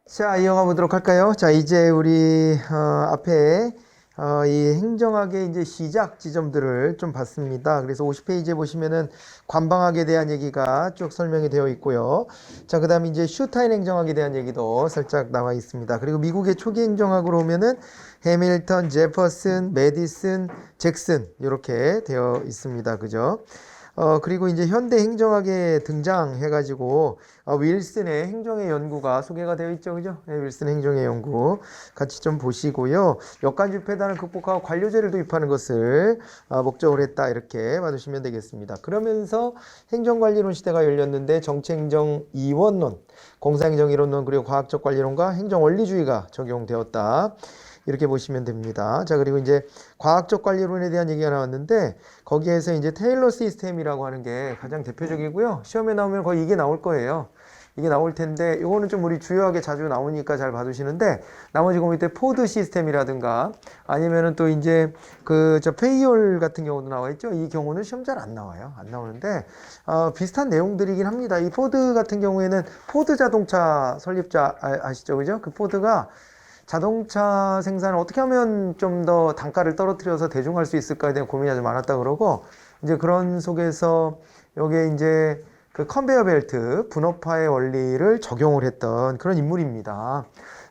자, 이어가 보도록 할까요? 자, 이제 우리 앞에 이 행정학의 이제 시작 지점들을 좀 봤습니다. 그래서 50페이지에 보시면은 관방학에 대한 얘기가 쭉 설명이 되어 있고요. 자, 그다음에 이제 슈타인 행정학에 대한 얘기도 살짝 나와 있습니다. 그리고 미국의 초기 행정학으로 오면은 해밀턴, 제퍼슨, 메디슨, 잭슨 이렇게 되어 있습니다. 그죠? 그리고 이제 현대 행정학에 등장해가지고, 윌슨의 행정의 연구가 소개가 되어 있죠. 그죠? 네, 윌슨 행정의 연구. 같이 좀 보시고요. 역간주 폐단을 극복하고 관료제를 도입하는 것을 목적으로 했다. 이렇게 봐주시면 되겠습니다. 그러면서 행정관리론 시대가 열렸는데, 정치행정 이원론, 공사행정 이론론, 그리고 과학적 관리론과 행정원리주의가 적용되었다. 이렇게 보시면 됩니다. 자, 그리고 이제 과학적 관리론에 대한 얘기가 나왔는데, 거기에서 이제 테일러 시스템이라고 하는 게 가장 대표적이고요. 시험에 나오면 거의 이게 나올 거예요. 이게 나올 텐데, 이거는 좀 우리 주요하게 자주 나오니까 잘 봐두시는데, 나머지 그 밑에 포드 시스템이라든가, 아니면은 또 이제 페이올 같은 경우도 나와 있죠. 이 경우는 시험 잘 안 나와요. 안 나오는데, 비슷한 내용들이긴 합니다. 이 포드 같은 경우에는 포드 자동차 설립자 아시죠? 그죠? 그 포드가 자동차 생산을 어떻게 하면 좀 더 단가를 떨어뜨려서 대중할 수 있을까에 대한 고민이 아주 많았다 그러고, 이제 그런 속에서 요게 이제 그 컨베이어 벨트 분업화의 원리를 적용을 했던 그런 인물입니다.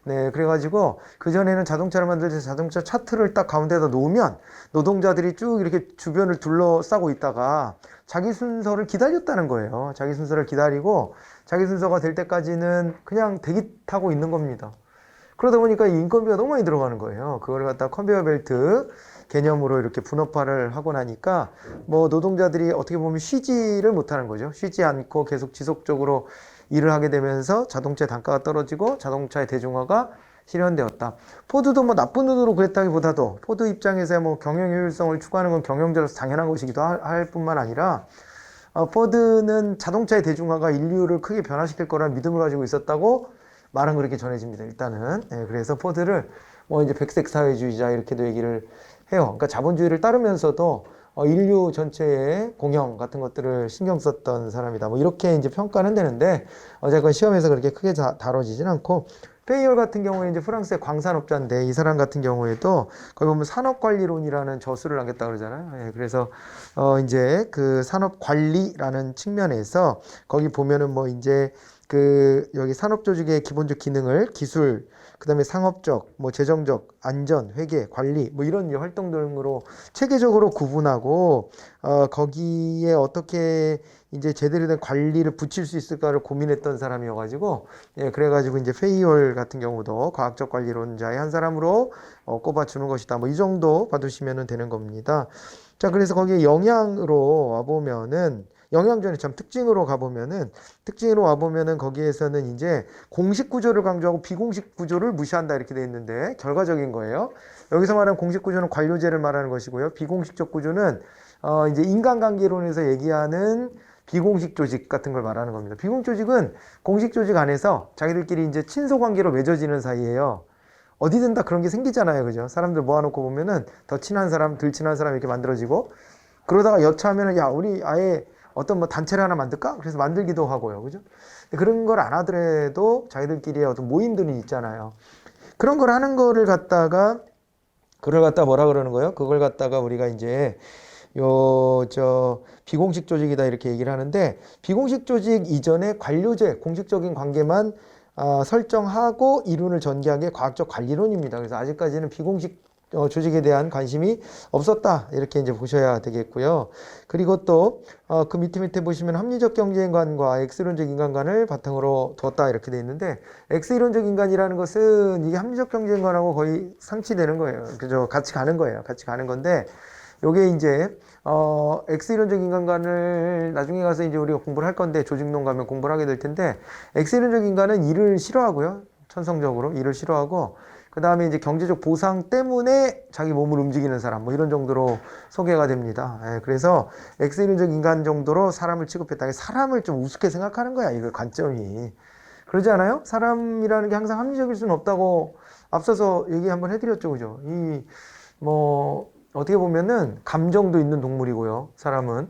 네, 그래가지고 그전에는 자동차를 만들 때 자동차 차트를 딱 가운데다 놓으면 노동자들이 쭉 이렇게 주변을 둘러싸고 있다가 자기 순서를 기다렸다는 거예요. 자기 순서를 기다리고 자기 순서가 될 때까지는 그냥 대기 타고 있는 겁니다. 그러다 보니까 이 인건비가 너무 많이 들어가는 거예요. 그걸 갖다 컨베이어 벨트 개념으로 이렇게 분업화를 하고 나니까 뭐 노동자들이 어떻게 보면 쉬지를 못하는 거죠. 쉬지 않고 계속 지속적으로 일을 하게 되면서 자동차의 단가가 떨어지고 자동차의 대중화가 실현되었다. 포드도 뭐 나쁜 눈으로 그랬다기보다도 포드 입장에서 뭐 경영 효율성을 추구하는 건 경영자로서 당연한 것이기도 할 뿐만 아니라 포드는 자동차의 대중화가 인류를 크게 변화시킬 거라는 믿음을 가지고 있었다고 말은 그렇게 전해집니다. 일단은. 예, 그래서 포드를 뭐 이제 백색 사회주의자 이렇게도 얘기를 해요. 그러니까 자본주의를 따르면서도 인류 전체의 공영 같은 것들을 신경 썼던 사람이다. 뭐 이렇게 이제 평가는 되는데 어쨌건 시험에서 그렇게 크게 다뤄지진 않고, 페이올 같은 경우에 이제 프랑스의 광산업자인데 이 사람 같은 경우에도 거기 보면 산업관리론이라는 저술을 남겼다 그러잖아요. 예, 그래서 이제 그 산업관리라는 측면에서 거기 보면은 뭐 이제 여기 산업조직의 기본적 기능을 기술, 그 다음에 상업적, 뭐 재정적, 안전, 회계, 관리, 뭐 이런 이제 활동 등으로 체계적으로 구분하고, 거기에 어떻게 이제 제대로 된 관리를 붙일 수 있을까를 고민했던 사람이어가지고, 예, 그래가지고 이제 페이올 같은 경우도 과학적 관리론자의 한 사람으로 꼽아주는 것이다. 뭐 이 정도 봐두시면 되는 겁니다. 자, 그래서 거기에 영양으로 와보면은, 영양전의 참 특징으로 와보면은 거기에서는 이제 공식 구조를 강조하고 비공식 구조를 무시한다 이렇게 돼 있는데 결과적인 거예요. 여기서 말하는 공식 구조는 관료제를 말하는 것이고요. 비공식적 구조는 이제 인간관계론에서 얘기하는 비공식 조직 같은 걸 말하는 겁니다. 비공식 조직은 공식 조직 안에서 자기들끼리 이제 친소 관계로 맺어지는 사이예요. 어디든 다 그런 게 생기잖아요. 그죠? 사람들 모아놓고 보면은 더 친한 사람, 덜 친한 사람 이렇게 만들어지고, 그러다가 여차하면은 야, 우리 아예 어떤 뭐 단체를 하나 만들까? 그래서 만들기도 하고요. 그죠? 그런 걸 안 하더라도 자기들끼리의 어떤 모임들이 있잖아요. 그런 걸 하는 거를 갖다가, 그걸 갖다 뭐라 그러는 거예요? 그걸 갖다가 우리가 이제 비공식 조직이다 이렇게 얘기를 하는데, 비공식 조직 이전에 관료제, 공식적인 관계만 설정하고 이론을 전개한 게 과학적 관리론입니다. 그래서 아직까지는 비공식 조직에 대한 관심이 없었다 이렇게 이제 보셔야 되겠고요. 그리고 또 그 밑에 보시면 합리적 경제인간과 X이론적 인간관을 바탕으로 뒀다 이렇게 돼 있는데, X이론적 인간이라는 것은 이게 합리적 경제인간하고 거의 상치되는 거예요. 그죠? 같이 가는 거예요. 같이 가는 건데, 요게 이제 X이론적 인간관을 나중에 가서 이제 우리가 공부를 할 건데, 조직론 가면 공부를 하게 될 텐데, X이론적 인간은 일을 싫어하고요. 천성적으로 일을 싫어하고, 그 다음에 이제 경제적 보상 때문에 자기 몸을 움직이는 사람, 뭐 이런 정도로 소개가 됩니다. 예, 그래서 X이론적 인간 정도로 사람을 취급했다. 사람을 좀 우습게 생각하는 거야, 이거 관점이. 그러지 않아요? 사람이라는 게 항상 합리적일 수는 없다고 앞서서 얘기 한번 해드렸죠, 그죠? 어떻게 보면은 감정도 있는 동물이고요, 사람은.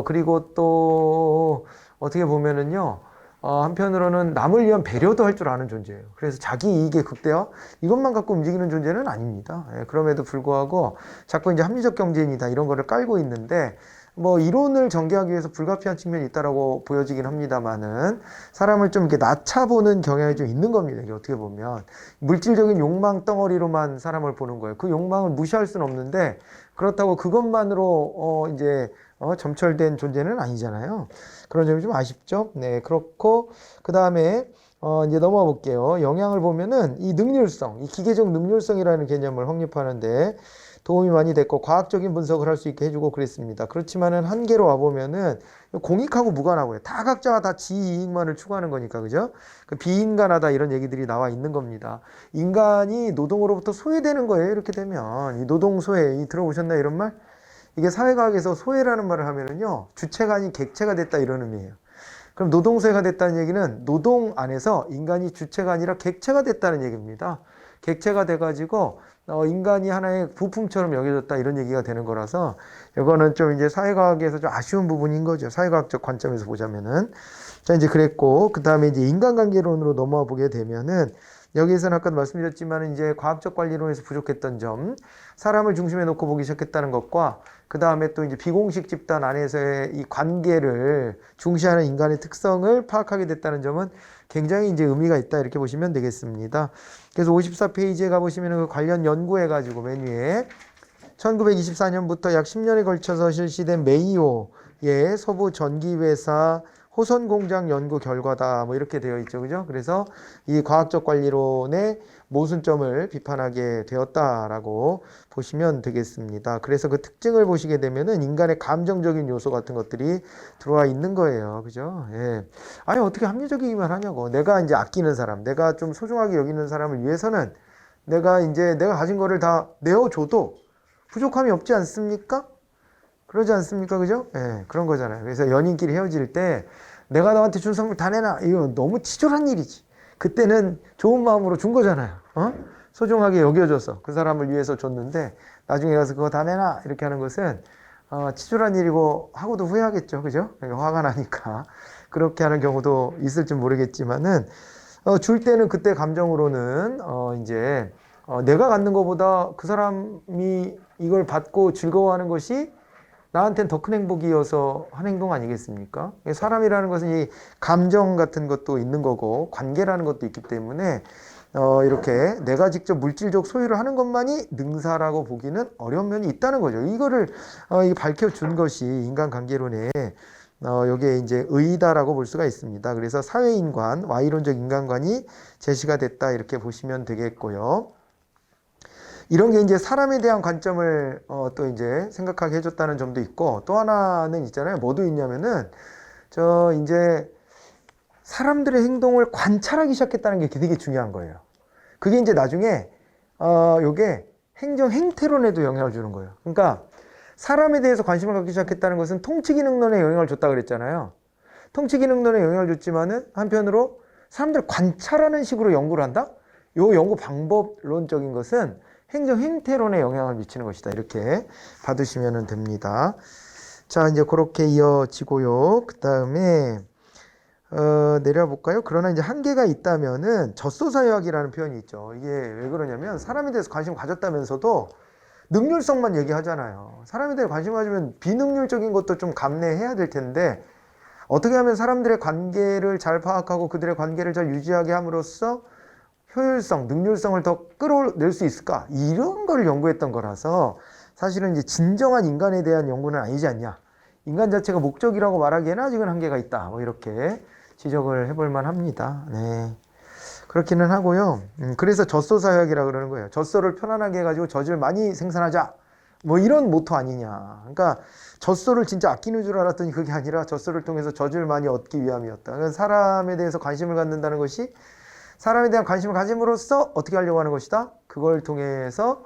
그리고 또 어떻게 보면은요, 한편으로는 남을 위한 배려도 할 줄 아는 존재예요. 그래서 자기 이익의 극대화 이것만 갖고 움직이는 존재는 아닙니다. 예, 그럼에도 불구하고 자꾸 이제 합리적 경제인이다 이런 거를 깔고 있는데 뭐 이론을 전개하기 위해서 불가피한 측면이 있다라고 보여지긴 합니다만은 사람을 좀 이렇게 낮춰보는 경향이 좀 있는 겁니다. 이게 어떻게 보면 물질적인 욕망 덩어리로만 사람을 보는 거예요. 그 욕망을 무시할 수는 없는데 그렇다고 그것만으로 이제 점철된 존재는 아니잖아요. 그런 점이 좀 아쉽죠. 네, 그렇고 그 다음에 이제 넘어가 볼게요. 영향을 보면은 이 능률성, 이 기계적 능률성이라는 개념을 확립하는데 도움이 많이 됐고 과학적인 분석을 할 수 있게 해주고 그랬습니다. 그렇지만은 한계로 와 보면은 공익하고 무관하고요. 다 각자가 다 지 이익만을 추구하는 거니까 그죠? 그 비인간하다 이런 얘기들이 나와 있는 겁니다. 인간이 노동으로부터 소외되는 거예요. 이렇게 되면 이 노동 소외, 이 들어보셨나요? 이런 말? 이게 사회과학에서 소외라는 말을 하면은요 주체가 아닌 객체가 됐다 이런 의미예요. 그럼 노동소외가 됐다는 얘기는 노동 안에서 인간이 주체가 아니라 객체가 됐다는 얘기입니다. 객체가 돼가지고 인간이 하나의 부품처럼 여겨졌다 이런 얘기가 되는 거라서 이거는 좀 이제 사회과학에서 좀 아쉬운 부분인 거죠. 사회과학적 관점에서 보자면은. 자, 이제 그랬고 그 다음에 이제 인간관계론으로 넘어와 보게 되면은 여기에서는 아까 말씀드렸지만 이제 과학적 관리론에서 부족했던 점, 사람을 중심에 놓고 보기 시작했다는 것과 그 다음에 또 이제 비공식 집단 안에서의 이 관계를 중시하는 인간의 특성을 파악하게 됐다는 점은 굉장히 이제 의미가 있다 이렇게 보시면 되겠습니다. 그래서 54페이지에 가보시면 그 관련 연구해가지고 맨 위에 1924년부터 약 10년에 걸쳐서 실시된 메이오의 서부 전기회사 호선 공장 연구 결과다 뭐 이렇게 되어 있죠. 그죠? 그래서 이 과학적 관리론의 모순점을 비판하게 되었다라고 보시면 되겠습니다. 그래서 그 특징을 보시게 되면은 인간의 감정적인 요소 같은 것들이 들어와 있는 거예요. 그죠? 예. 아니, 어떻게 합리적이기만 하냐고. 내가 이제 아끼는 사람, 내가 좀 소중하게 여기는 사람을 위해서는 내가 가진 거를 다 내어줘도 부족함이 없지 않습니까? 그러지 않습니까? 그죠? 예, 그런 거잖아요. 그래서 연인끼리 헤어질 때 내가 너한테 준 선물 다 내놔. 이거 너무 치졸한 일이지. 그때는 좋은 마음으로 준 거잖아요. 소중하게 여겨줘서 그 사람을 위해서 줬는데 나중에 가서 그거 다 내놔. 이렇게 하는 것은 치졸한 일이고 하고도 후회하겠죠. 그죠? 화가 나니까. 그렇게 하는 경우도 있을지 모르겠지만은 줄 때는 그때 감정으로는 이제 내가 갖는 것보다 그 사람이 이걸 받고 즐거워하는 것이 나한테는 더 큰 행복이어서 한 행동 아니겠습니까? 사람이라는 것은 이 감정 같은 것도 있는 거고 관계라는 것도 있기 때문에 이렇게 내가 직접 물질적 소유를 하는 것만이 능사라고 보기는 어려운 면이 있다는 거죠. 이거를 밝혀준 것이 인간관계론의 여기에 이제 의의다라고 볼 수가 있습니다. 그래서 사회인관, Y론적 인간관이 제시가 됐다 이렇게 보시면 되겠고요. 이런 게 이제 사람에 대한 관점을 또 이제 생각하게 해줬다는 점도 있고 또 하나는 있잖아요. 뭐도 있냐면은 이제 사람들의 행동을 관찰하기 시작했다는 게 되게 중요한 거예요. 그게 이제 나중에 요게 행정 행태론에도 영향을 주는 거예요. 그러니까 사람에 대해서 관심을 갖기 시작했다는 것은 통치기능론에 영향을 줬다 그랬잖아요. 통치기능론에 영향을 줬지만은 한편으로 사람들을 관찰하는 식으로 연구를 한다? 요 연구 방법론적인 것은 행정 행태론에 영향을 미치는 것이다. 이렇게 받으시면 됩니다. 자, 이제 그렇게 이어지고요. 그 다음에 내려볼까요? 그러나 이제 한계가 있다면은 젖소사유학이라는 표현이 있죠. 이게 왜 그러냐면 사람에 대해서 관심 가졌다면서도 능률성만 얘기하잖아요. 사람에 대해 관심 가지면 비능률적인 것도 좀 감내해야 될 텐데 어떻게 하면 사람들의 관계를 잘 파악하고 그들의 관계를 잘 유지하게 함으로써 효율성, 능률성을 더 끌어낼 수 있을까? 이런 걸 연구했던 거라서 사실은 이제 진정한 인간에 대한 연구는 아니지 않냐. 인간 자체가 목적이라고 말하기에는 아직은 한계가 있다. 뭐 이렇게 지적을 해볼 만합니다. 네. 그렇기는 하고요. 그래서 젖소사역이라고 그러는 거예요. 젖소를 편안하게 해가지고 젖을 많이 생산하자. 뭐 이런 모토 아니냐. 그러니까 젖소를 진짜 아끼는 줄 알았더니 그게 아니라 젖소를 통해서 젖을 많이 얻기 위함이었다. 그러니까 사람에 대해서 관심을 갖는다는 것이 사람에 대한 관심을 가짐으로써 어떻게 하려고 하는 것이다? 그걸 통해서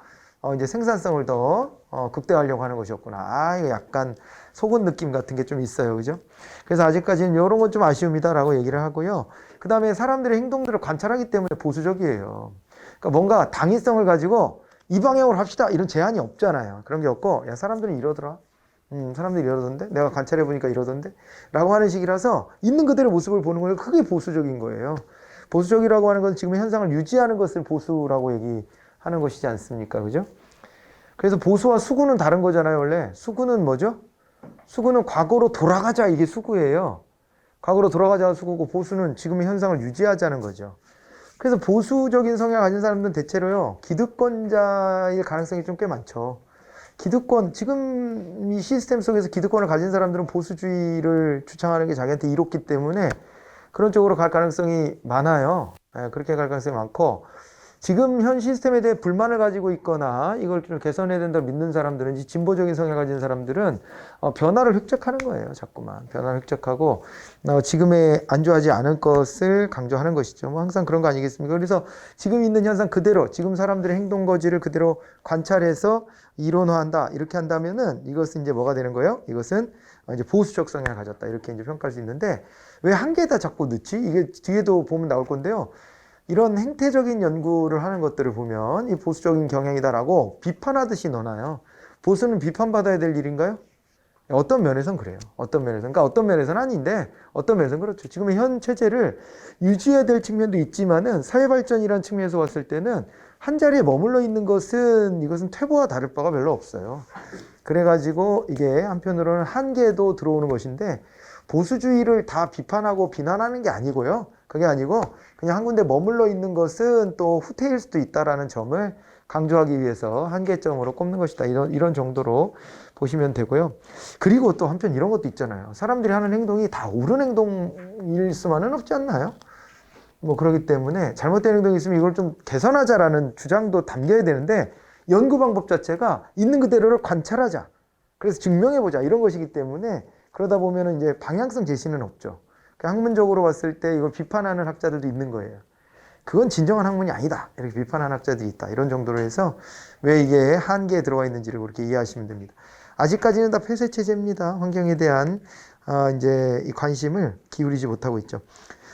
이제 생산성을 더 극대화하려고 하는 것이었구나. 이거 약간 속은 느낌 같은 게 좀 있어요. 그죠? 그래서 아직까지는 이런 건 좀 아쉬움이다라고 얘기를 하고요. 그 다음에 사람들의 행동들을 관찰하기 때문에 보수적이에요. 그러니까 뭔가 당위성을 가지고 이 방향으로 합시다. 이런 제한이 없잖아요. 그런 게 없고, 야, 사람들은 이러더라. 사람들이 이러던데? 내가 관찰해보니까 이러던데? 라고 하는 식이라서 있는 그대로 모습을 보는 거예요. 그게 보수적인 거예요. 보수적이라고 하는 건 지금 현상을 유지하는 것을 보수라고 얘기하는 것이지 않습니까? 그죠? 그래서 보수와 수구는 다른 거잖아요, 원래. 수구는 뭐죠? 수구는 과거로 돌아가자, 이게 수구예요. 과거로 돌아가자가 수구고, 보수는 지금의 현상을 유지하자는 거죠. 그래서 보수적인 성향을 가진 사람들은 대체로요, 기득권자일 가능성이 좀 꽤 많죠. 기득권, 지금 이 시스템 속에서 기득권을 가진 사람들은 보수주의를 주창하는 게 자기한테 이롭기 때문에 그런 쪽으로 갈 가능성이 많아요. 그렇게 갈 가능성이 많고, 지금 현 시스템에 대해 불만을 가지고 있거나 이걸 좀 개선해야 된다고 믿는 사람들은, 진보적인 성향을 가진 사람들은 변화를 획득하는 거예요. 자꾸만 변화를 획득하고 지금에 안주하지 않을 것을 강조하는 것이죠. 뭐 항상 그런 거 아니겠습니까? 그래서 지금 있는 현상 그대로, 지금 사람들의 행동 거지를 그대로 관찰해서 이론화한다, 이렇게 한다면은 이것은 이제 뭐가 되는 거예요? 이것은 이제 보수적 성향을 가졌다, 이렇게 이제 평가할 수 있는데, 왜 한 개에다 자꾸 넣지? 이게 뒤에도 보면 나올 건데요. 이런 행태적인 연구를 하는 것들을 보면 이 보수적인 경향이다라고 비판하듯이 넣어놔요. 보수는 비판받아야 될 일인가요? 어떤 면에선 그래요. 어떤 면에서는. 그러니까 어떤 면에서는 아닌데 어떤 면에서는 그렇죠. 지금의 현 체제를 유지해야 될 측면도 있지만은 사회발전이라는 측면에서 봤을 때는 한 자리에 머물러 있는 것은, 이것은 퇴보와 다를 바가 별로 없어요. 그래가지고 이게 한편으로는 한계도 들어오는 것인데, 보수주의를 다 비판하고 비난하는 게 아니고요. 그게 아니고 그냥 한 군데 머물러 있는 것은 또 후퇴일 수도 있다라는 점을 강조하기 위해서 한계점으로 꼽는 것이다. 이런 정도로 보시면 되고요. 그리고 또 한편 이런 것도 있잖아요. 사람들이 하는 행동이 다 옳은 행동일 수만은 없지 않나요? 뭐 그렇기 때문에 잘못된 행동이 있으면 이걸 좀 개선하자라는 주장도 담겨야 되는데, 연구 방법 자체가 있는 그대로를 관찰하자, 그래서 증명해보자, 이런 것이기 때문에 그러다 보면은 이제 방향성 제시는 없죠. 학문적으로 봤을 때 이걸 비판하는 학자들도 있는 거예요. 그건 진정한 학문이 아니다, 이렇게 비판하는 학자들이 있다. 이런 정도로 해서 왜 이게 한계에 들어와 있는지를 그렇게 이해하시면 됩니다. 아직까지는 다 폐쇄 체제입니다. 환경에 대한 이제 이 관심을 기울이지 못하고 있죠.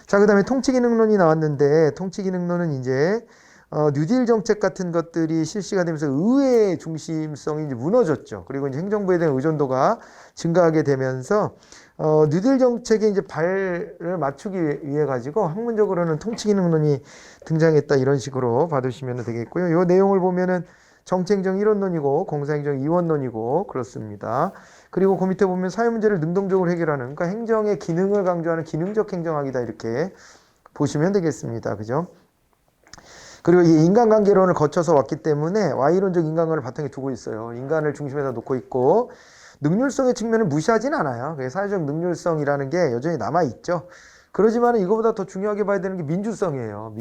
자, 그다음에 통치기능론이 나왔는데, 통치기능론은 이제 뉴딜 정책 같은 것들이 실시가 되면서 의회의 중심성이 이제 무너졌죠. 그리고 이제 행정부에 대한 의존도가 증가하게 되면서 뉴딜 정책에 이제 발을 맞추기 위해 가지고 학문적으로는 통치기능론이 등장했다, 이런 식으로 봐두시면 되겠고요. 이 내용을 보면은 정치행정 1원론이고 공사행정 2원론이고 그렇습니다. 그리고 그 밑에 보면 사회 문제를 능동적으로 해결하는, 그러니까 행정의 기능을 강조하는 기능적 행정학이다, 이렇게 보시면 되겠습니다. 그죠? 그리고 이 인간관계론을 거쳐서 왔기 때문에 Y론적 인간관을 바탕에 두고 있어요. 인간을 중심에다 놓고 있고, 능률성의 측면을 무시하진 않아요. 사회적 능률성이라는 게 여전히 남아있죠. 그러지만 이거보다 더 중요하게 봐야 되는 게 민주성이에요.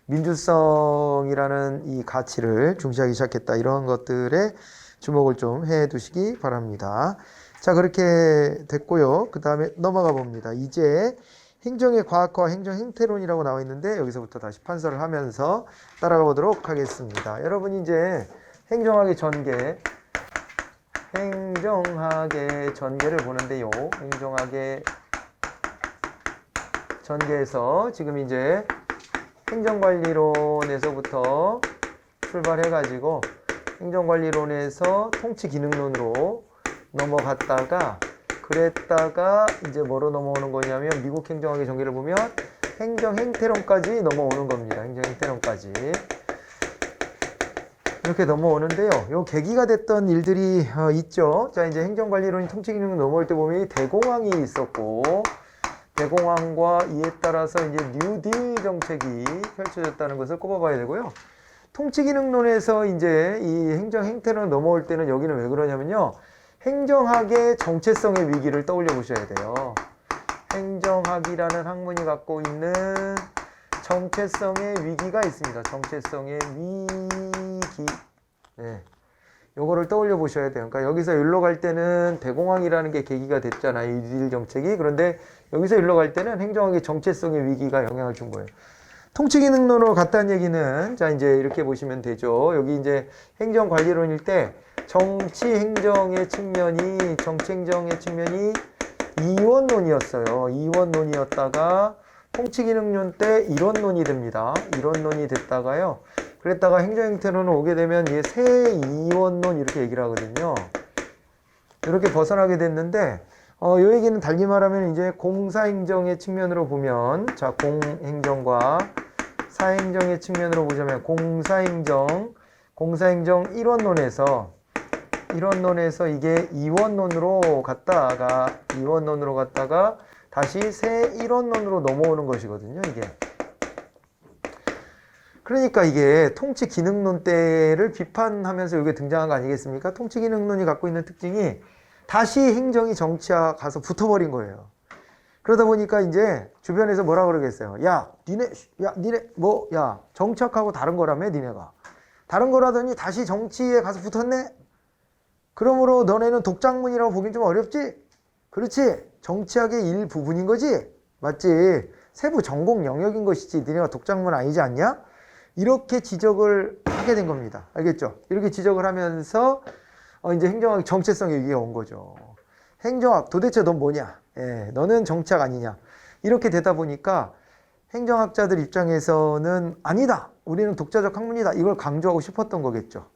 민주성이라는 이 가치를 중시하기 시작했다. 이런 것들에 주목을 좀 해 두시기 바랍니다. 자, 그렇게 됐고요. 그 다음에 넘어가 봅니다. 이제 행정의 과학화, 행정 행태론이라고 나와 있는데, 여기서부터 다시 판서를 하면서 따라가 보도록 하겠습니다. 여러분이 이제 행정학의 전개를 보는데요. 행정학의 전개에서 지금 이제 행정관리론에서부터 출발해가지고 행정관리론에서 통치기능론으로 넘어갔다가, 그랬다가 이제 뭐로 넘어오는 거냐면, 미국 행정학의 전개를 보면 행정행태론까지 넘어오는 겁니다. 행정행태론까지 이렇게 넘어오는데요. 요 계기가 됐던 일들이 있죠. 자, 이제 행정관리론이 통치기능론 넘어올 때 보면 대공황이 있었고, 대공황과 이에 따라서 이제 뉴딜 정책이 펼쳐졌다는 것을 꼽아봐야 되고요. 통치기능론에서 이제 이 행정행태론 넘어올 때는 여기는 왜 그러냐면요, 행정학의 정체성의 위기를 떠올려 보셔야 돼요. 행정학이라는 학문이 갖고 있는 정체성의 위기가 있습니다. 정체성의 위기. 네. 요거를 떠올려 보셔야 돼요. 그러니까 여기서 일로 갈 때는 대공황이라는 게 계기가 됐잖아요. 이 뉴딜 정책이. 그런데 여기서 일로 갈 때는 행정학의 정체성의 위기가 영향을 준 거예요. 통치기능론으로 갔다는 얘기는, 자, 이제 이렇게 보시면 되죠. 여기 이제 행정관리론일 때 정치행정의 측면이 이원론이었어요. 이원론이었다가 통치기능론 때 일원론이 됩니다. 일원론이 됐다가요. 그랬다가 행정행태론으로 오게 되면 이게 새 이원론, 이렇게 얘기를 하거든요. 이렇게 벗어나게 됐는데 요 얘기는 달리 말하면 이제 공사행정의 측면으로 보면 자, 공행정과 사행정의 측면으로 보자면 공사행정 1원론에서 이게 2원론으로 갔다가 다시 새 1원론으로 넘어오는 것이거든요, 이게. 그러니까 이게 통치기능론 때를 비판하면서 이게 등장한 거 아니겠습니까? 통치기능론이 갖고 있는 특징이 다시 행정이 정치화 가서 붙어버린 거예요. 그러다 보니까 이제 주변에서 뭐라 그러겠어요? 야, 니네, 정치학하고 다른 거라며, 니네가. 다른 거라더니 다시 정치에 가서 붙었네? 그러므로 너네는 독작문이라고 보긴 좀 어렵지? 그렇지? 정치학의 일부분인 거지? 맞지? 세부 전공 영역인 것이지. 니네가 독작문 아니지 않냐? 이렇게 지적을 하게 된 겁니다. 알겠죠? 이렇게 지적을 하면서 이제 행정학이 정체성의 위기가 온 거죠. 행정학 도대체 넌 뭐냐? 예, 너는 정치학 아니냐? 이렇게 되다 보니까 행정학자들 입장에서는 아니다. 우리는 독자적 학문이다. 이걸 강조하고 싶었던 거겠죠.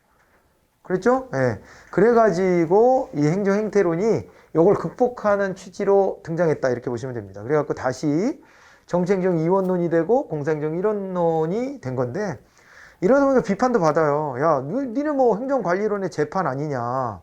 그랬죠? 예. 그래가지고 이 행정 행태론이 이걸 극복하는 취지로 등장했다. 이렇게 보시면 됩니다. 그래갖고 다시 정치행정 2원론이 되고 공사행정 1원론이 된 건데 이러다 보니까 비판도 받아요. 야, 니네 뭐 행정관리론의 재판 아니냐.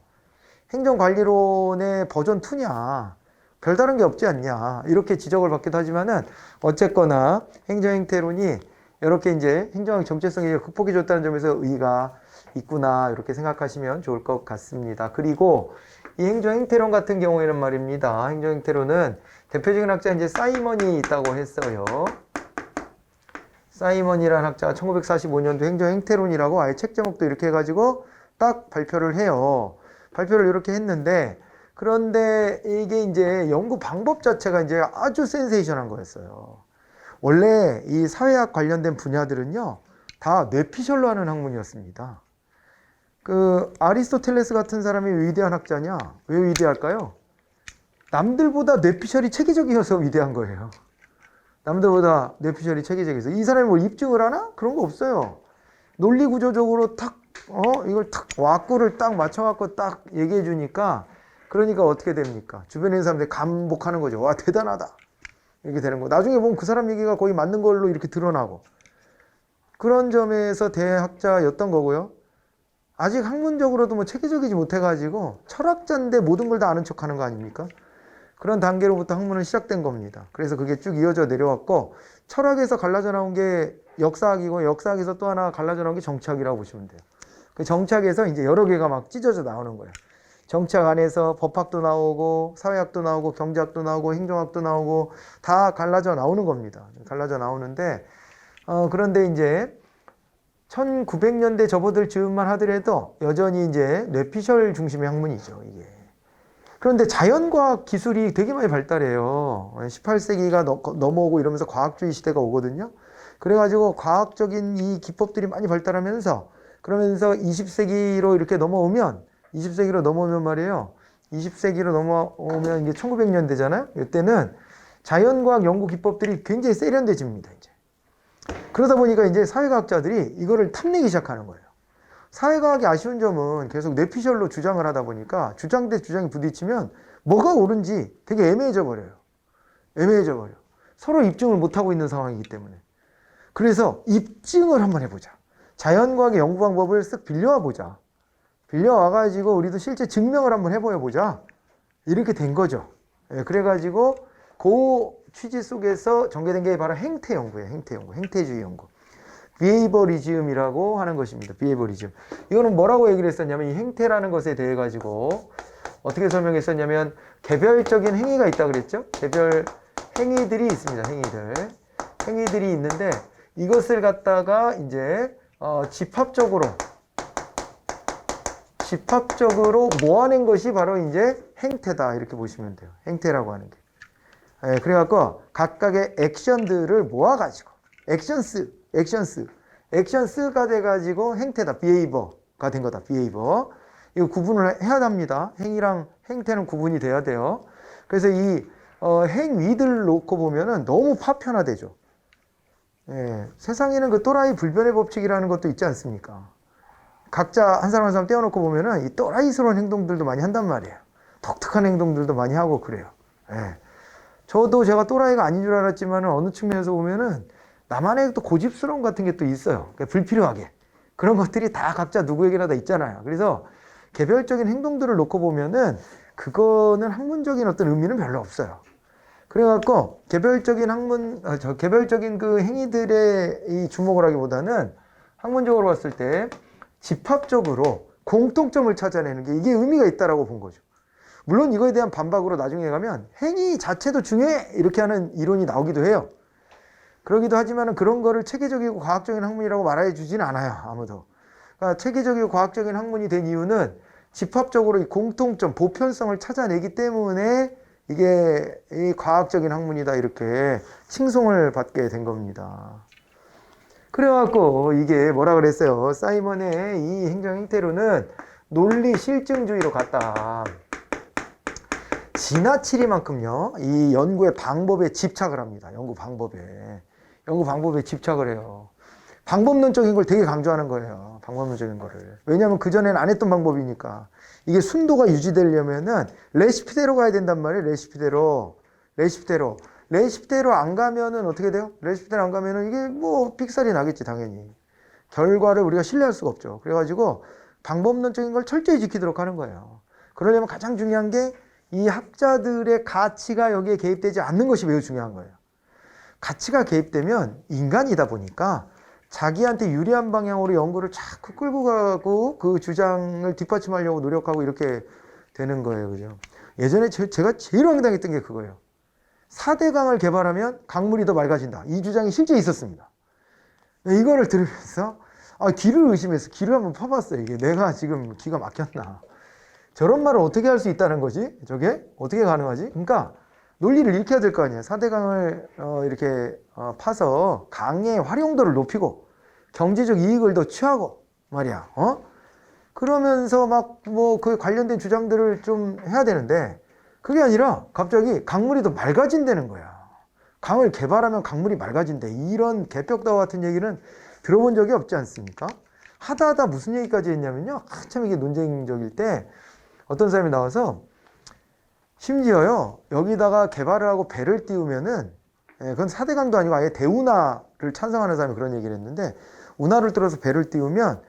행정관리론의 버전 2냐. 별다른 게 없지 않냐. 이렇게 지적을 받기도 하지만은 어쨌거나 행정행태론이 이렇게 이제 행정학 정체성이 극복해줬다는 점에서 의의가 있구나. 이렇게 생각하시면 좋을 것 같습니다. 그리고 이 행정행태론 같은 경우에는 말입니다. 행정행태론은 대표적인 학자 이제 사이먼이 있다고 했어요. 사이먼이라는 학자가 1945년도 행정행태론이라고 아예 책 제목도 이렇게 해가지고 딱 발표를 해요. 발표를 이렇게 했는데 그런데 이게 이제 연구 방법 자체가 이제 아주 센세이션한 거였어요. 원래 이 사회학 관련된 분야들은요, 다 뇌피셜로 하는 학문이었습니다. 그 아리스토텔레스 같은 사람이 위대한 학자냐? 왜 위대할까요? 남들보다 뇌피셜이 체계적이어서 위대한 거예요. 남들보다 뇌피셜이 체계적이어서. 이 사람이 뭘 입증을 하나? 그런 거 없어요. 논리 구조적으로 이걸 왁구를 딱 맞춰갖고 딱 얘기해 주니까 그러니까 어떻게 됩니까? 주변에 있는 사람들이 감복하는 거죠. 와, 대단하다. 이렇게 되는 거. 나중에 보면 그 사람 얘기가 거의 맞는 걸로 이렇게 드러나고. 그런 점에서 대학자였던 거고요. 아직 학문적으로도 뭐 체계적이지 못해가지고 철학자인데 모든 걸 다 아는 척 하는 거 아닙니까? 그런 단계로부터 학문은 시작된 겁니다. 그래서 그게 쭉 이어져 내려왔고 철학에서 갈라져 나온 게 역사학이고 역사학에서 또 하나 갈라져 나온 게 정치학이라고 보시면 돼요. 그 정치학에서 이제 여러 개가 막 찢어져 나오는 거예요. 정치학 안에서 법학도 나오고 사회학도 나오고 경제학도 나오고 행정학도 나오고 다 갈라져 나오는 겁니다. 갈라져 나오는데 그런데 이제 1900년대 접어들 즈음만 하더라도 여전히 이제 뇌피셜 중심의 학문이죠, 이게. 그런데 자연과학 기술이 되게 많이 발달해요. 18세기가 넘어오고 이러면서 과학주의 시대가 오거든요. 그래가지고 과학적인 이 기법들이 많이 발달하면서 그러면서 20세기로 이렇게 넘어오면 20세기로 넘어오면 말이에요. 20세기로 넘어오면 이게 1900년대잖아요. 이때는 자연과학 연구 기법들이 굉장히 세련돼집니다, 이제. 그러다 보니까 이제 사회과학자들이 이거를 탐내기 시작하는 거예요. 사회과학의 아쉬운 점은 계속 뇌피셜로 주장을 하다 보니까 주장 대 주장이 부딪히면 뭐가 옳은지 되게 애매해져 버려요. 애매해져 버려. 서로 입증을 못하고 있는 상황이기 때문에. 그래서 입증을 한번 해보자. 자연과학의 연구 방법을 쓱 빌려와 보자. 빌려와가지고 우리도 실제 증명을 한번 해보자. 이렇게 된 거죠. 그래가지고 그 취지 속에서 전개된 게 바로 행태 연구예요. 행태 연구, 행태주의 연구. 비헤이버리즘이라고 하는 것입니다. 비헤이버리즘. 이거는 뭐라고 얘기를 했었냐면 이 행태라는 것에 대해 가지고 어떻게 설명했었냐면 개별적인 행위가 있다 그랬죠. 개별 행위들이 있습니다. 행위들이 있는데 이것을 갖다가 이제 집합적으로 모아낸 것이 바로 이제 행태다 이렇게 보시면 돼요. 행태라고 하는 게. 그래갖고 각각의 액션들을 모아가지고 액션스가 돼가지고 행태다, 비헤이버가 된 거다, 비헤이버. 이거 구분을 해야 합니다. 행위랑 행태는 구분이 돼야 돼요. 그래서 이 행위들 놓고 보면은 너무 파편화되죠. 세상에는 그 또라이 불변의 법칙이라는 것도 있지 않습니까? 각자 한 사람 한 사람 떼어놓고 보면은 이 또라이스러운 행동들도 많이 한단 말이에요. 독특한 행동들도 많이 하고 그래요. 예. 저도 제가 또라이가 아닌 줄 알았지만 어느 측면에서 보면은 나만의 또 고집스러움 같은 게 또 있어요. 그러니까 불필요하게. 그런 것들이 다 각자 누구에게나 다 있잖아요. 그래서 개별적인 행동들을 놓고 보면은 그거는 학문적인 어떤 의미는 별로 없어요. 그래갖고 개별적인 그 행위들의 이 주목을 하기보다는 학문적으로 봤을 때 집합적으로 공통점을 찾아내는 게 이게 의미가 있다라고 본 거죠. 물론 이거에 대한 반박으로 나중에 가면 행위 자체도 중요해 이렇게 하는 이론이 나오기도 해요. 그러기도 하지만 그런 거를 체계적이고 과학적인 학문이라고 말해 주진 않아요. 아무도. 그러니까 체계적이고 과학적인 학문이 된 이유는 집합적으로 이 공통점, 보편성을 찾아내기 때문에 이게 이 과학적인 학문이다 이렇게 칭송을 받게 된 겁니다. 그래갖고 이게 뭐라 그랬어요? 사이먼의 이 행정 행태로는 논리 실증주의로 갔다. 지나치리만큼요 이 연구의 방법에 집착을 합니다. 연구 방법에 집착을 해요. 방법론적인 걸 되게 강조하는 거예요. 방법론적인 거를. 왜냐하면 그전에는 안 했던 방법이니까. 이게 순도가 유지되려면은 레시피대로 가야 된단 말이에요. 레시피대로 안 가면은 어떻게 돼요? 레시피대로 안 가면은 이게 뭐 삑살이 나겠지 당연히. 결과를 우리가 신뢰할 수가 없죠. 그래가지고 방법론적인 걸 철저히 지키도록 하는 거예요. 그러려면 가장 중요한 게 이 학자들의 가치가 여기에 개입되지 않는 것이 매우 중요한 거예요. 가치가 개입되면 인간이다 보니까 자기한테 유리한 방향으로 연구를 자꾸 끌고 가고 그 주장을 뒷받침하려고 노력하고 이렇게 되는 거예요. 그죠? 예전에 제가 제일 황당했던 게 그거예요. 4대강을 개발하면 강물이 더 맑아진다. 이 주장이 실제 있었습니다. 이거를 들으면서 귀를 의심해서 귀를 한번 파봤어요. 이게 내가 지금 귀가 막혔나. 저런 말을 어떻게 할 수 있다는 거지? 저게? 어떻게 가능하지? 그러니까 논리를 익혀야 될 거 아니에요. 4대강을 이렇게 파서 강의 활용도를 높이고 경제적 이익을 더 취하고 말이야. 그러면서 막 뭐 그 관련된 주장들을 좀 해야 되는데 그게 아니라 갑자기 강물이 더 맑아진다는 거야. 강을 개발하면 강물이 맑아진대. 이런 개벽다와 같은 얘기는 들어본 적이 없지 않습니까? 하다 무슨 얘기까지 했냐면요. 한참 이게 논쟁적일 때 어떤 사람이 나와서 심지어요, 여기다가 개발을 하고 배를 띄우면은, 그건 4대강도 아니고 아예 대운하를 찬성하는 사람이 그런 얘기를 했는데, 운하를 들어서 배를 띄우면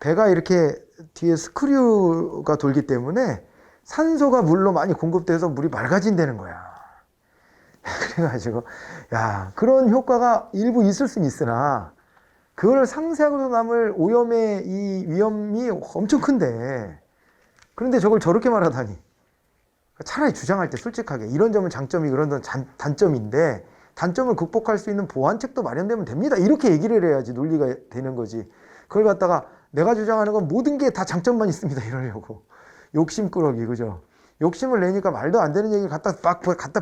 배가 이렇게 뒤에 스크류가 돌기 때문에 산소가 물로 많이 공급돼서 물이 맑아진다는 거야. 그래가지고, 야, 그런 효과가 일부 있을 수는 있으나, 그걸 상쇄하고도 남을 오염의 이 위험이 엄청 큰데, 그런데 저걸 저렇게 말하다니. 차라리 주장할 때 솔직하게 이런 점은 장점이고 이런 점은 단점인데 단점을 극복할 수 있는 보완책도 마련되면 됩니다. 이렇게 얘기를 해야지 논리가 되는 거지. 그걸 갖다가 내가 주장하는 건 모든 게 다 장점만 있습니다. 이러려고. 욕심꾸러기, 그죠? 욕심을 내니까 말도 안 되는 얘기를 갖다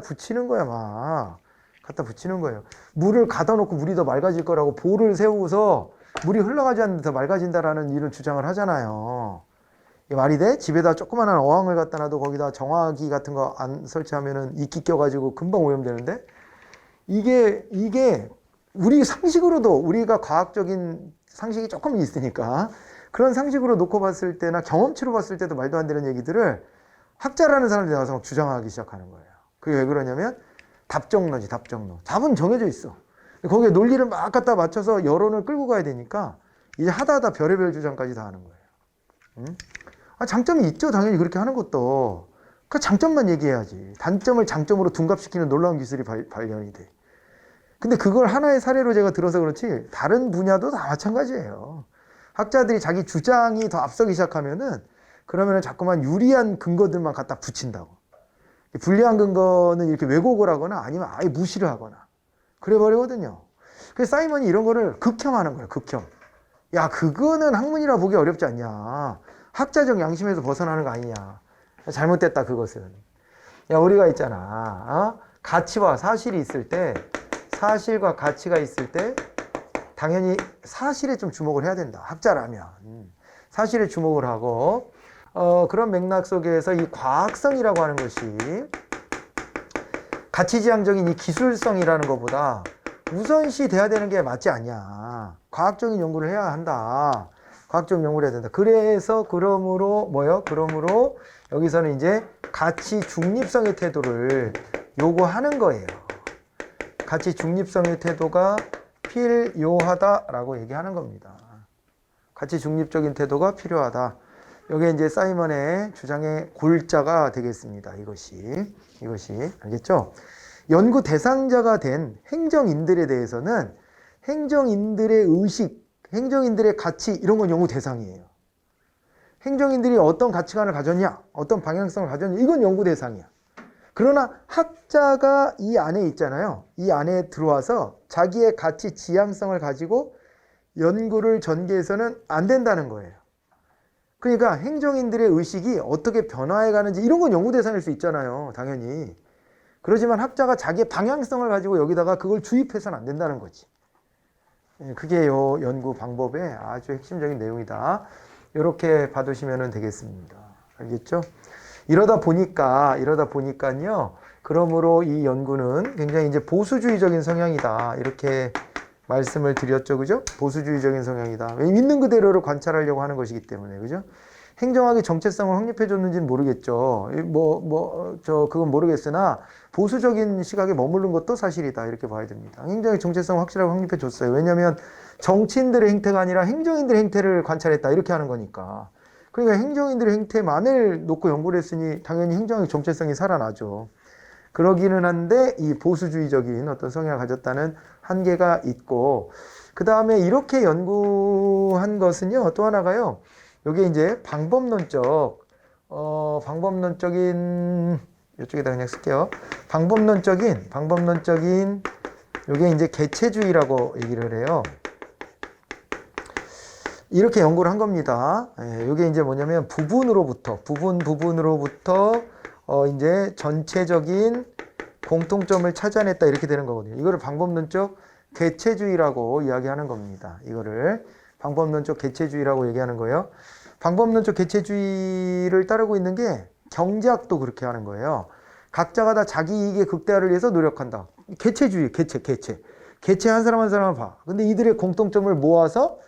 붙이는 거야, 막. 갖다 붙이는 거예요. 물을 가다 놓고 물이 더 맑아질 거라고 보를 세우고서 물이 흘러가지 않는데 더 맑아진다라는 이런 주장을 하잖아요. 말이 돼? 집에다 조그마한 어항을 갖다 놔도 거기다 정화기 같은 거 안 설치하면은 이끼 껴가지고 금방 오염되는데 이게 우리 상식으로도 우리가 과학적인 상식이 조금 있으니까 그런 상식으로 놓고 봤을 때나 경험치로 봤을 때도 말도 안 되는 얘기들을 학자라는 사람들이 나와서 막 주장하기 시작하는 거예요. 그게 왜 그러냐면 답정너지, 답정너. 답은 정해져 있어. 거기에 논리를 막 갖다 맞춰서 여론을 끌고 가야 되니까 이제 하다 별의별 주장까지 다 하는 거예요. 응? 장점이 있죠. 당연히 그렇게 하는 것도. 그 장점만 얘기해야지. 단점을 장점으로 둔갑시키는 놀라운 기술이 발견이 돼. 근데 그걸 하나의 사례로 제가 들어서 그렇지 다른 분야도 다 마찬가지예요. 학자들이 자기 주장이 더 앞서기 시작하면은 그러면은 자꾸만 유리한 근거들만 갖다 붙인다고. 불리한 근거는 이렇게 왜곡을 하거나 아니면 아예 무시를 하거나 그래 버리거든요. 그래서 사이먼이 이런 거를 극혐하는 거예요. 극혐. 야, 그거는 학문이라 보기 어렵지 않냐. 학자적 양심에서 벗어나는 거 아니냐. 잘못됐다, 그것은. 야, 우리가 있잖아. 가치와 사실이 있을 때, 사실과 가치가 있을 때, 당연히 사실에 좀 주목을 해야 된다. 학자라면. 사실에 주목을 하고, 그런 맥락 속에서 이 과학성이라고 하는 것이 가치지향적인 이 기술성이라는 것보다 우선시 돼야 되는 게 맞지 않냐. 과학적인 연구를 해야 한다. 과학적 연구를 해야 된다. 그래서 그러므로 뭐요? 그러므로 여기서는 이제 가치 중립성의 태도를 요구하는 거예요. 가치 중립성의 태도가 필요하다라고 얘기하는 겁니다. 가치 중립적인 태도가 필요하다. 이게 이제 사이먼의 주장의 골자가 되겠습니다. 이것이 알겠죠? 연구 대상자가 된 행정인들에 대해서는 행정인들의 의식, 행정인들의 가치 이런 건 연구 대상이에요. 행정인들이 어떤 가치관을 가졌냐, 어떤 방향성을 가졌냐, 이건 연구 대상이야. 그러나 학자가 이 안에 있잖아요. 이 안에 들어와서 자기의 가치 지향성을 가지고 연구를 전개해서는 안 된다는 거예요. 그러니까 행정인들의 의식이 어떻게 변화해 가는지 이런 건 연구 대상일 수 있잖아요. 당연히. 그렇지만 학자가 자기의 방향성을 가지고 여기다가 그걸 주입해서는 안 된다는 거지. 그게 요 연구 방법의 아주 핵심적인 내용이다. 이렇게 봐두시면 되겠습니다. 알겠죠? 이러다 보니까요. 그러므로 이 연구는 굉장히 이제 보수주의적인 성향이다. 이렇게 말씀을 드렸죠. 그죠? 보수주의적인 성향이다. 있는 그대로를 관찰하려고 하는 것이기 때문에. 그죠? 행정학의 정체성을 확립해 줬는지는 모르겠죠. 그건 모르겠으나 보수적인 시각에 머무른 것도 사실이다. 이렇게 봐야 됩니다. 행정의 정체성을 확실하게 확립해 줬어요. 왜냐하면 정치인들의 행태가 아니라 행정인들의 행태를 관찰했다. 이렇게 하는 거니까. 그러니까 행정인들의 행태만을 놓고 연구를 했으니 당연히 행정의 정체성이 살아나죠. 그러기는 한데 이 보수주의적인 어떤 성향을 가졌다는 한계가 있고, 그 다음에 이렇게 연구한 것은요, 또 하나가요, 요게 이제 방법론적인, 이쪽에다 그냥 쓸게요. 방법론적인, 요게 이제 개체주의라고 얘기를 해요. 이렇게 연구를 한 겁니다. 요게 이제 뭐냐면 부분으로부터, 이제 전체적인 공통점을 찾아냈다 이렇게 되는 거거든요. 이거를 방법론적 개체주의라고 이야기하는 겁니다. 이거를 방법론적 개체주의라고 얘기하는 거예요. 방법론적 개체주의를 따르고 있는 게 경제학도 그렇게 하는 거예요. 각자가 다 자기 이익의 극대화를 위해서 노력한다. 개체주의, 개체 한 사람 한 사람을 봐. 근데 이들의 공통점을 모아서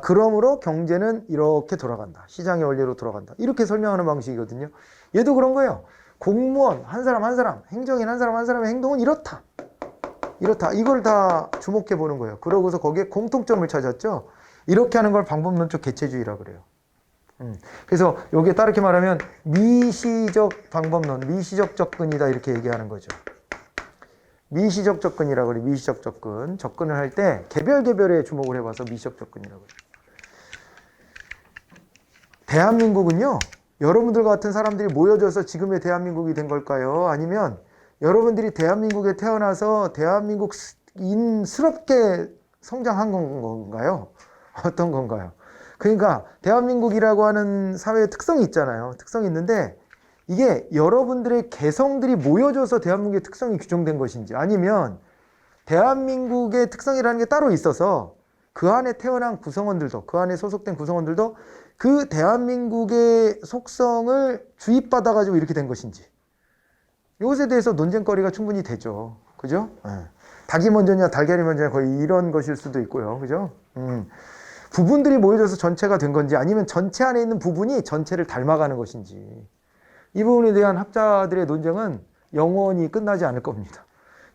그러므로 경제는 이렇게 돌아간다. 시장의 원리로 돌아간다. 이렇게 설명하는 방식이거든요. 얘도 그런 거예요. 공무원 한 사람, 행정인 한 사람의 행동은 이렇다. 이걸 다 주목해 보는 거예요. 그러고서 거기에 공통점을 찾았죠. 이렇게 하는 걸 방법론적 개체주의라고 그래요. 그래서 여기에 따르게 말하면 미시적 방법론, 미시적 접근이다 이렇게 얘기하는 거죠. 미시적 접근이라고 그래요. 미시적 접근. 접근을 할 때 개별에 주목을 해봐서 미시적 접근이라고 그래요. 대한민국은요, 여러분들 같은 사람들이 모여져서 지금의 대한민국이 된 걸까요? 아니면 여러분들이 대한민국에 태어나서 대한민국인스럽게 성장한 건가요? 어떤 건가요? 그러니까 대한민국이라고 하는 사회의 특성이 있잖아요. 특성이 있는데 이게 여러분들의 개성들이 모여져서 대한민국의 특성이 규정된 것인지, 아니면 대한민국의 특성이라는 게 따로 있어서 그 안에 태어난 구성원들도, 그 안에 소속된 구성원들도 그 대한민국의 속성을 주입받아가지고 이렇게 된 것인지, 이것에 대해서 논쟁거리가 충분히 되죠. 그죠? 닭이 먼저냐 달걀이 먼저냐 거의 이런 것일 수도 있고요. 그죠? 부분들이 모여져서 전체가 된 건지, 아니면 전체 안에 있는 부분이 전체를 닮아가는 것인지, 이 부분에 대한 학자들의 논쟁은 영원히 끝나지 않을 겁니다.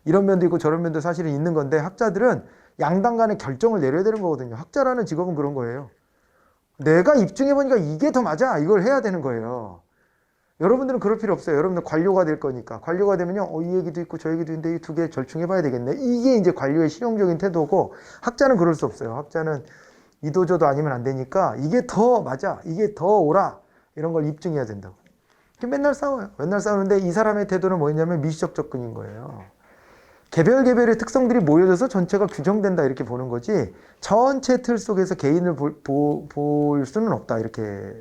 이런 면도 있고 저런 면도 사실은 있는 건데, 학자들은 양당 간의 결정을 내려야 되는 거거든요. 학자라는 직업은 그런 거예요. 내가 입증해보니까 이게 더 맞아. 이걸 해야 되는 거예요. 여러분들은 그럴 필요 없어요. 여러분들 관료가 될 거니까. 관료가 되면요, 이 얘기도 있고 저 얘기도 있는데 이 두 개 절충해봐야 되겠네. 이게 이제 관료의 실용적인 태도고, 학자는 그럴 수 없어요. 학자는 이도저도 아니면 안 되니까 이게 더 맞아. 이게 더 옳아. 이런 걸 입증해야 된다고. 맨날 싸워요. 맨날 싸우는데 이 사람의 태도는 뭐였냐면 미시적 접근인 거예요. 개별의 특성들이 모여져서 전체가 규정된다 이렇게 보는 거지, 전체 틀 속에서 개인을 볼 수는 없다 이렇게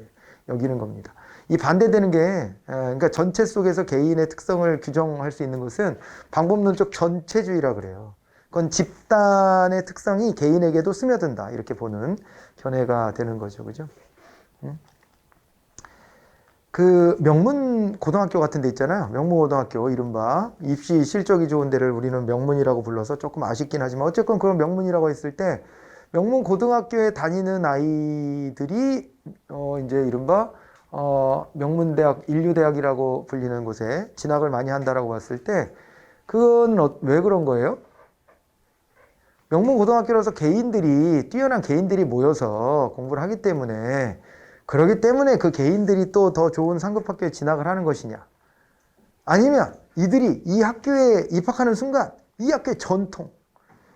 여기는 겁니다. 이 반대되는 게, 그러니까 전체 속에서 개인의 특성을 규정할 수 있는 것은 방법론적 전체주의라 그래요. 그건 집단의 특성이 개인에게도 스며든다 이렇게 보는 견해가 되는 거죠. 그죠? 그 명문 고등학교 같은 데 있잖아요. 명문 고등학교, 이른바 입시 실적이 좋은 데를 우리는 명문이라고 불러서 조금 아쉽긴 하지만 어쨌건 그런 명문이라고 했을 때 명문 고등학교에 다니는 아이들이 이제 이른바 명문대학, 인류대학이라고 불리는 곳에 진학을 많이 한다라고 봤을 때 그건 왜 그런 거예요? 명문 고등학교라서 뛰어난 개인들이 모여서 공부를 하기 때문에 그러기 때문에 그 개인들이 또 더 좋은 상급 학교에 진학을 하는 것이냐? 아니면 이들이 이 학교에 입학하는 순간 이 학교의 전통,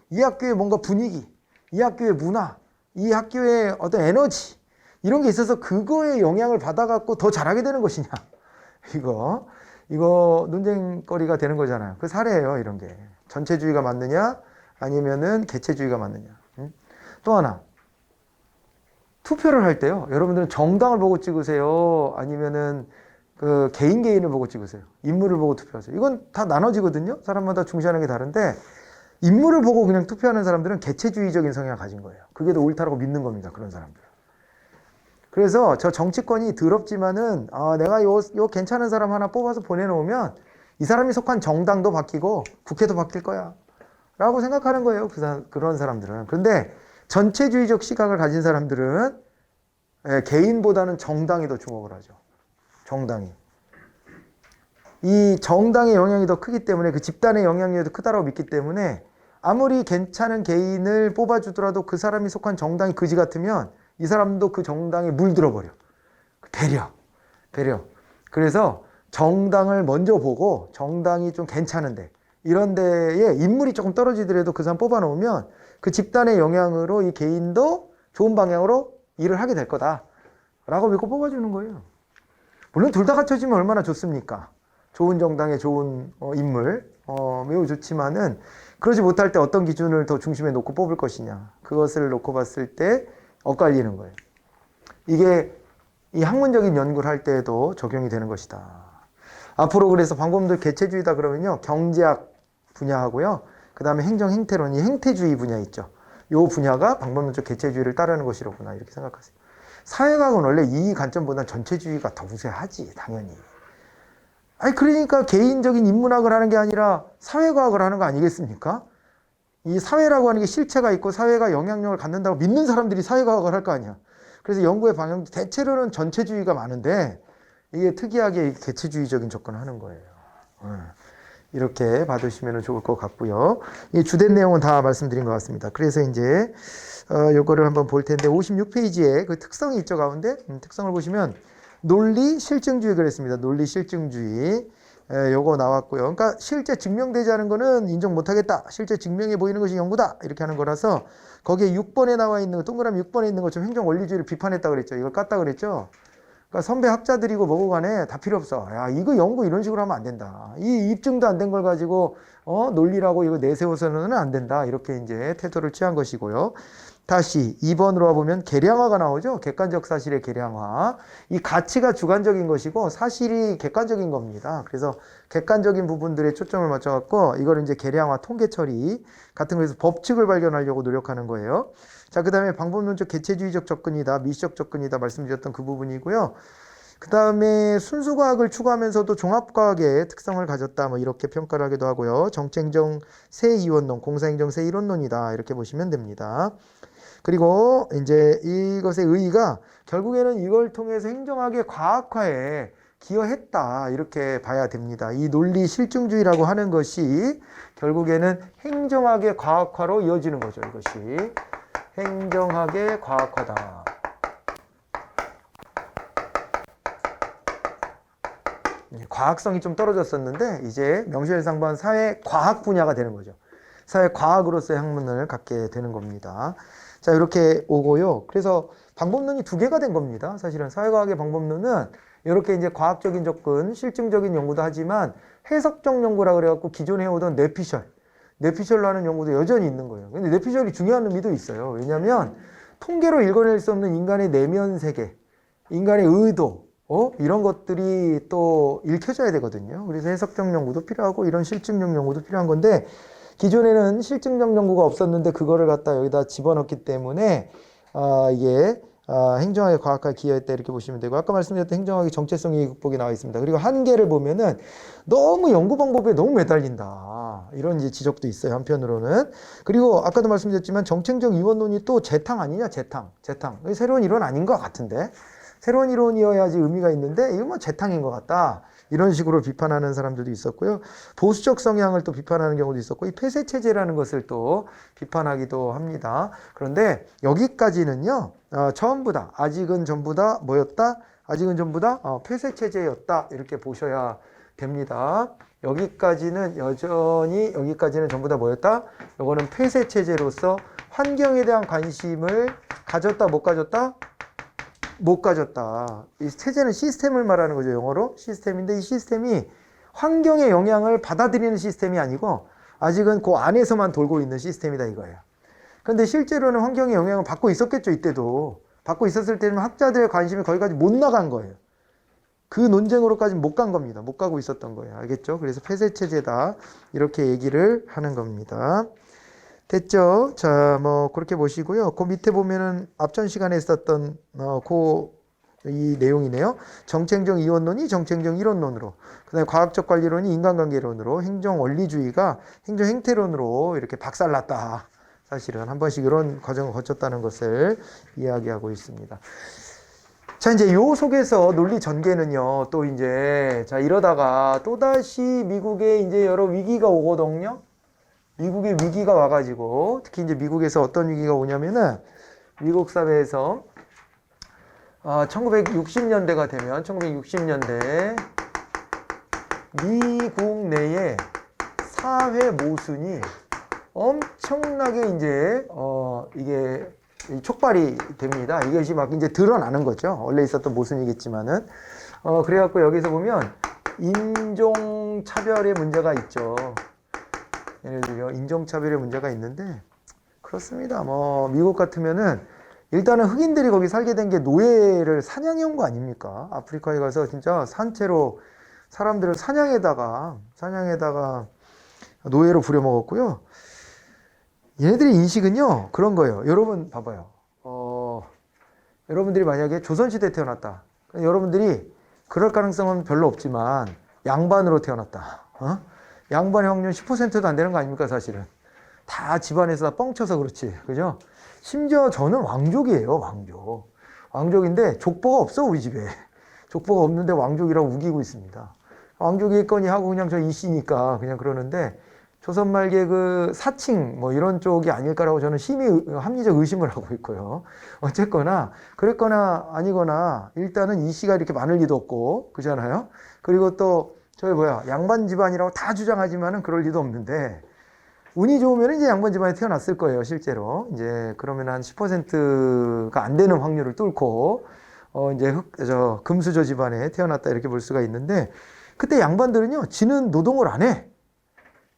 이 학교의 뭔가 분위기, 이 학교의 문화, 이 학교의 어떤 에너지 이런 게 있어서 그거에 영향을 받아갖고 더 잘하게 되는 것이냐? 이거 논쟁거리가 되는 거잖아요. 그 사례예요, 이런 게. 전체주의가 맞느냐? 아니면은 개체주의가 맞느냐? 또 하나. 투표를 할 때요. 여러분들은 정당을 보고 찍으세요? 아니면은 그 개인을 보고 찍으세요? 인물을 보고 투표하세요? 이건 다 나눠지거든요. 사람마다 중시하는 게 다른데 인물을 보고 그냥 투표하는 사람들은 개체주의적인 성향을 가진 거예요. 그게 더 옳다라고 믿는 겁니다. 그런 사람들. 그래서 저 정치권이 더럽지만은 내가 요 괜찮은 사람 하나 뽑아서 보내놓으면 이 사람이 속한 정당도 바뀌고 국회도 바뀔 거야 라고 생각하는 거예요. 그런 사람들은. 그런데 전체주의적 시각을 가진 사람들은 개인보다는 정당이 더 주목을 하죠. 정당이. 이 정당의 영향이 더 크기 때문에 그 집단의 영향력이 더 크다고 믿기 때문에 아무리 괜찮은 개인을 뽑아주더라도 그 사람이 속한 정당이 그지 같으면 이 사람도 그 정당에 물들어버려. 배려. 그래서 정당을 먼저 보고 정당이 좀 괜찮은데 이런 데에 인물이 조금 떨어지더라도 그 사람 뽑아놓으면 그 집단의 영향으로 이 개인도 좋은 방향으로 일을 하게 될 거다라고 믿고 뽑아주는 거예요. 물론 둘 다 갖춰지면 얼마나 좋습니까? 좋은 정당의 좋은 인물 매우 좋지만은 그러지 못할 때 어떤 기준을 더 중심에 놓고 뽑을 것이냐 그것을 놓고 봤을 때 엇갈리는 거예요. 이게 이 학문적인 연구를 할 때에도 적용이 되는 것이다. 앞으로 그래서 방법들 개체주의다 그러면요 경제학 분야하고요 그 다음에 행정 행태론 이 행태주의 분야 있죠. 이 분야가 방법론적 개체주의를 따르는 것이로구나 이렇게 생각하세요. 사회과학은 원래 이 관점보다는 전체주의가 더 우세하지 당연히. 그러니까 개인적인 인문학을 하는 게 아니라 사회과학을 하는 거 아니겠습니까? 이 사회라고 하는 게 실체가 있고 사회가 영향력을 갖는다고 믿는 사람들이 사회과학을 할 거 아니야. 그래서 연구의 방향도 대체로는 전체주의가 많은데 이게 특이하게 개체주의적인 접근을 하는 거예요. 이렇게 봐두시면 좋을 것 같고요. 이 주된 내용은 다 말씀드린 것 같습니다. 그래서 이제 요거를 한번 볼 텐데 56페이지에 그 특성이 있죠 가운데 특성을 보시면 논리 실증주의 그랬습니다. 논리 실증주의 요거 나왔고요. 그러니까 실제 증명되지 않은 거는 인정 못하겠다. 실제 증명해 보이는 것이 연구다. 이렇게 하는 거라서 거기에 6번에 나와 있는 거 동그라미 6번에 있는 것처럼 행정 원리주의를 비판했다 그랬죠. 이걸 깠다 그랬죠. 그러니까 선배 학자들이고 뭐고 간에 다 필요 없어. 야 이거 연구 이런 식으로 하면 안 된다. 이 입증도 안 된 걸 가지고 논리라고 이거 내세워서는 안 된다. 이렇게 이제 태도를 취한 것이고요. 다시 2번으로 와보면 계량화가 나오죠. 객관적 사실의 계량화. 이 가치가 주관적인 것이고 사실이 객관적인 겁니다. 그래서 객관적인 부분들에 초점을 맞춰갖고 이걸 이제 계량화, 통계 처리 같은 거에서 법칙을 발견하려고 노력하는 거예요. 자, 그 다음에 방법론적 개체주의적 접근이다, 미시적 접근이다 말씀드렸던 그 부분이고요. 그 다음에 순수과학을 추구하면서도 종합과학의 특성을 가졌다 뭐 이렇게 평가를 하기도 하고요. 정체행정 새 이원론, 공사행정 새 이론론이다 이렇게 보시면 됩니다. 그리고 이제 이것의 의의가 결국에는 이걸 통해서 행정학의 과학화에 기여했다 이렇게 봐야 됩니다. 이 논리 실증주의라고 하는 것이 결국에는 행정학의 과학화로 이어지는 거죠. 이것이 행정학의 과학화다. 과학성이 좀 떨어졌었는데 이제 명실상부한 사회과학 분야가 되는 거죠. 사회과학으로서의 학문을 갖게 되는 겁니다. 자, 이렇게 오고요. 그래서 방법론이 두 개가 된 겁니다. 사실은 사회과학의 방법론은 이렇게 이제 과학적인 접근, 실증적인 연구도 하지만 해석적 연구라 그래갖고 기존에 해오던 뇌피셜로 하는 연구도 여전히 있는 거예요. 근데 뇌피셜이 중요한 의미도 있어요. 왜냐하면 통계로 읽어낼 수 없는 인간의 내면 세계, 인간의 의도, 이런 것들이 또 읽혀져야 되거든요. 그래서 해석적 연구도 필요하고 이런 실증적 연구도 필요한 건데 기존에는 실증적 연구가 없었는데 그거를 갖다 여기다 집어넣기 때문에 이게 행정학의 과학화에 기여했다 이렇게 보시면 되고 아까 말씀드렸던 행정학의 정체성의 극복이 나와 있습니다. 그리고 한계를 보면은 너무 연구 방법에 너무 매달린다. 이런 이제 지적도 있어요. 한편으로는. 그리고 아까도 말씀드렸지만 정책적 이원론이 또 재탕 아니냐, 재탕. 새로운 이론 아닌 것 같은데. 새로운 이론이어야지 의미가 있는데 이거 뭐 재탕인 것 같다. 이런 식으로 비판하는 사람들도 있었고요. 보수적 성향을 또 비판하는 경우도 있었고, 이 폐쇄 체제라는 것을 또 비판하기도 합니다. 그런데 여기까지는요, 전부 다, 아직은 전부 다 뭐였다? 아직은 전부 다 폐쇄 체제였다. 이렇게 보셔야 됩니다. 여기까지는 여전히, 여기까지는 전부 다 뭐였다? 요거는 폐쇄 체제로서 환경에 대한 관심을 가졌다, 못 가졌다? 못 가졌다. 이 체제는 시스템을 말하는 거죠. 영어로 시스템인데, 이 시스템이 환경의 영향을 받아들이는 시스템이 아니고 아직은 그 안에서만 돌고 있는 시스템이다 이거예요. 그런데 실제로는 환경의 영향을 받고 있었겠죠. 이때도 받고 있었을 때는 학자들의 관심이 거기까지 못 나간 거예요. 그 논쟁으로까지 못 간 겁니다. 못 가고 있었던 거예요. 알겠죠? 그래서 폐쇄 체제다 이렇게 얘기를 하는 겁니다. 됐죠? 자, 뭐 그렇게 보시고요. 그 밑에 보면은 앞전 시간에 있었던 이 내용이네요. 정책적 이원론이 정책적 이론론으로, 그다음에 과학적 관리론이 인간관계론으로, 행정 원리주의가 행정 행태론으로 이렇게 박살났다. 사실은 한 번씩 이런 과정을 거쳤다는 것을 이야기하고 있습니다. 자, 이제 요 속에서 논리 전개는요, 또 이제, 자, 이러다가 또다시 미국에 이제 여러 위기가 오거든요. 미국에 위기가 와가지고, 특히 이제 미국에서 어떤 위기가 오냐면은, 미국 사회에서, 1960년대가 되면, 1960년대, 미국 내에 사회 모순이 엄청나게 이제, 이게 촉발이 됩니다. 이것이 막 이제 드러나는 거죠. 원래 있었던 모순이겠지만은. 그래갖고 여기서 보면, 인종차별의 문제가 있죠. 예를 들어 인종차별의 문제가 있는데, 그렇습니다. 뭐 미국 같으면은 일단은 흑인들이 거기 살게 된 게 노예를 사냥해 온 거 아닙니까? 아프리카에 가서 진짜 산채로 사람들을 사냥에다가 노예로 부려먹었고요. 얘네들의 인식은요 그런 거예요. 여러분 봐봐요. 여러분들이 만약에 조선시대에 태어났다. 여러분들이 그럴 가능성은 별로 없지만 양반으로 태어났다. 양반의 확률 10%도 안 되는 거 아닙니까, 사실은. 다 집안에서 다 뻥쳐서 그렇지. 그죠? 심지어 저는 왕족이에요, 왕족. 왕족인데 족보가 없어, 우리 집에. 족보가 없는데 왕족이라고 우기고 있습니다. 왕족이겠거니 하고 그냥 저 이씨니까 그냥 그러는데, 조선 말기에 그 사칭 뭐 이런 쪽이 아닐까라고 저는 합리적 의심을 하고 있고요. 어쨌거나 그랬거나 아니거나 일단은 이씨가 이렇게 많을 리도 없고, 그잖아요. 그리고 또 저기 양반 집안이라고 다 주장하지만은 그럴 리도 없는데, 운이 좋으면 이제 양반 집안에 태어났을 거예요, 실제로. 이제 그러면 한 10%가 안 되는 확률을 뚫고, 이제 금수저 집안에 태어났다 이렇게 볼 수가 있는데, 그때 양반들은요, 지는 노동을 안 해.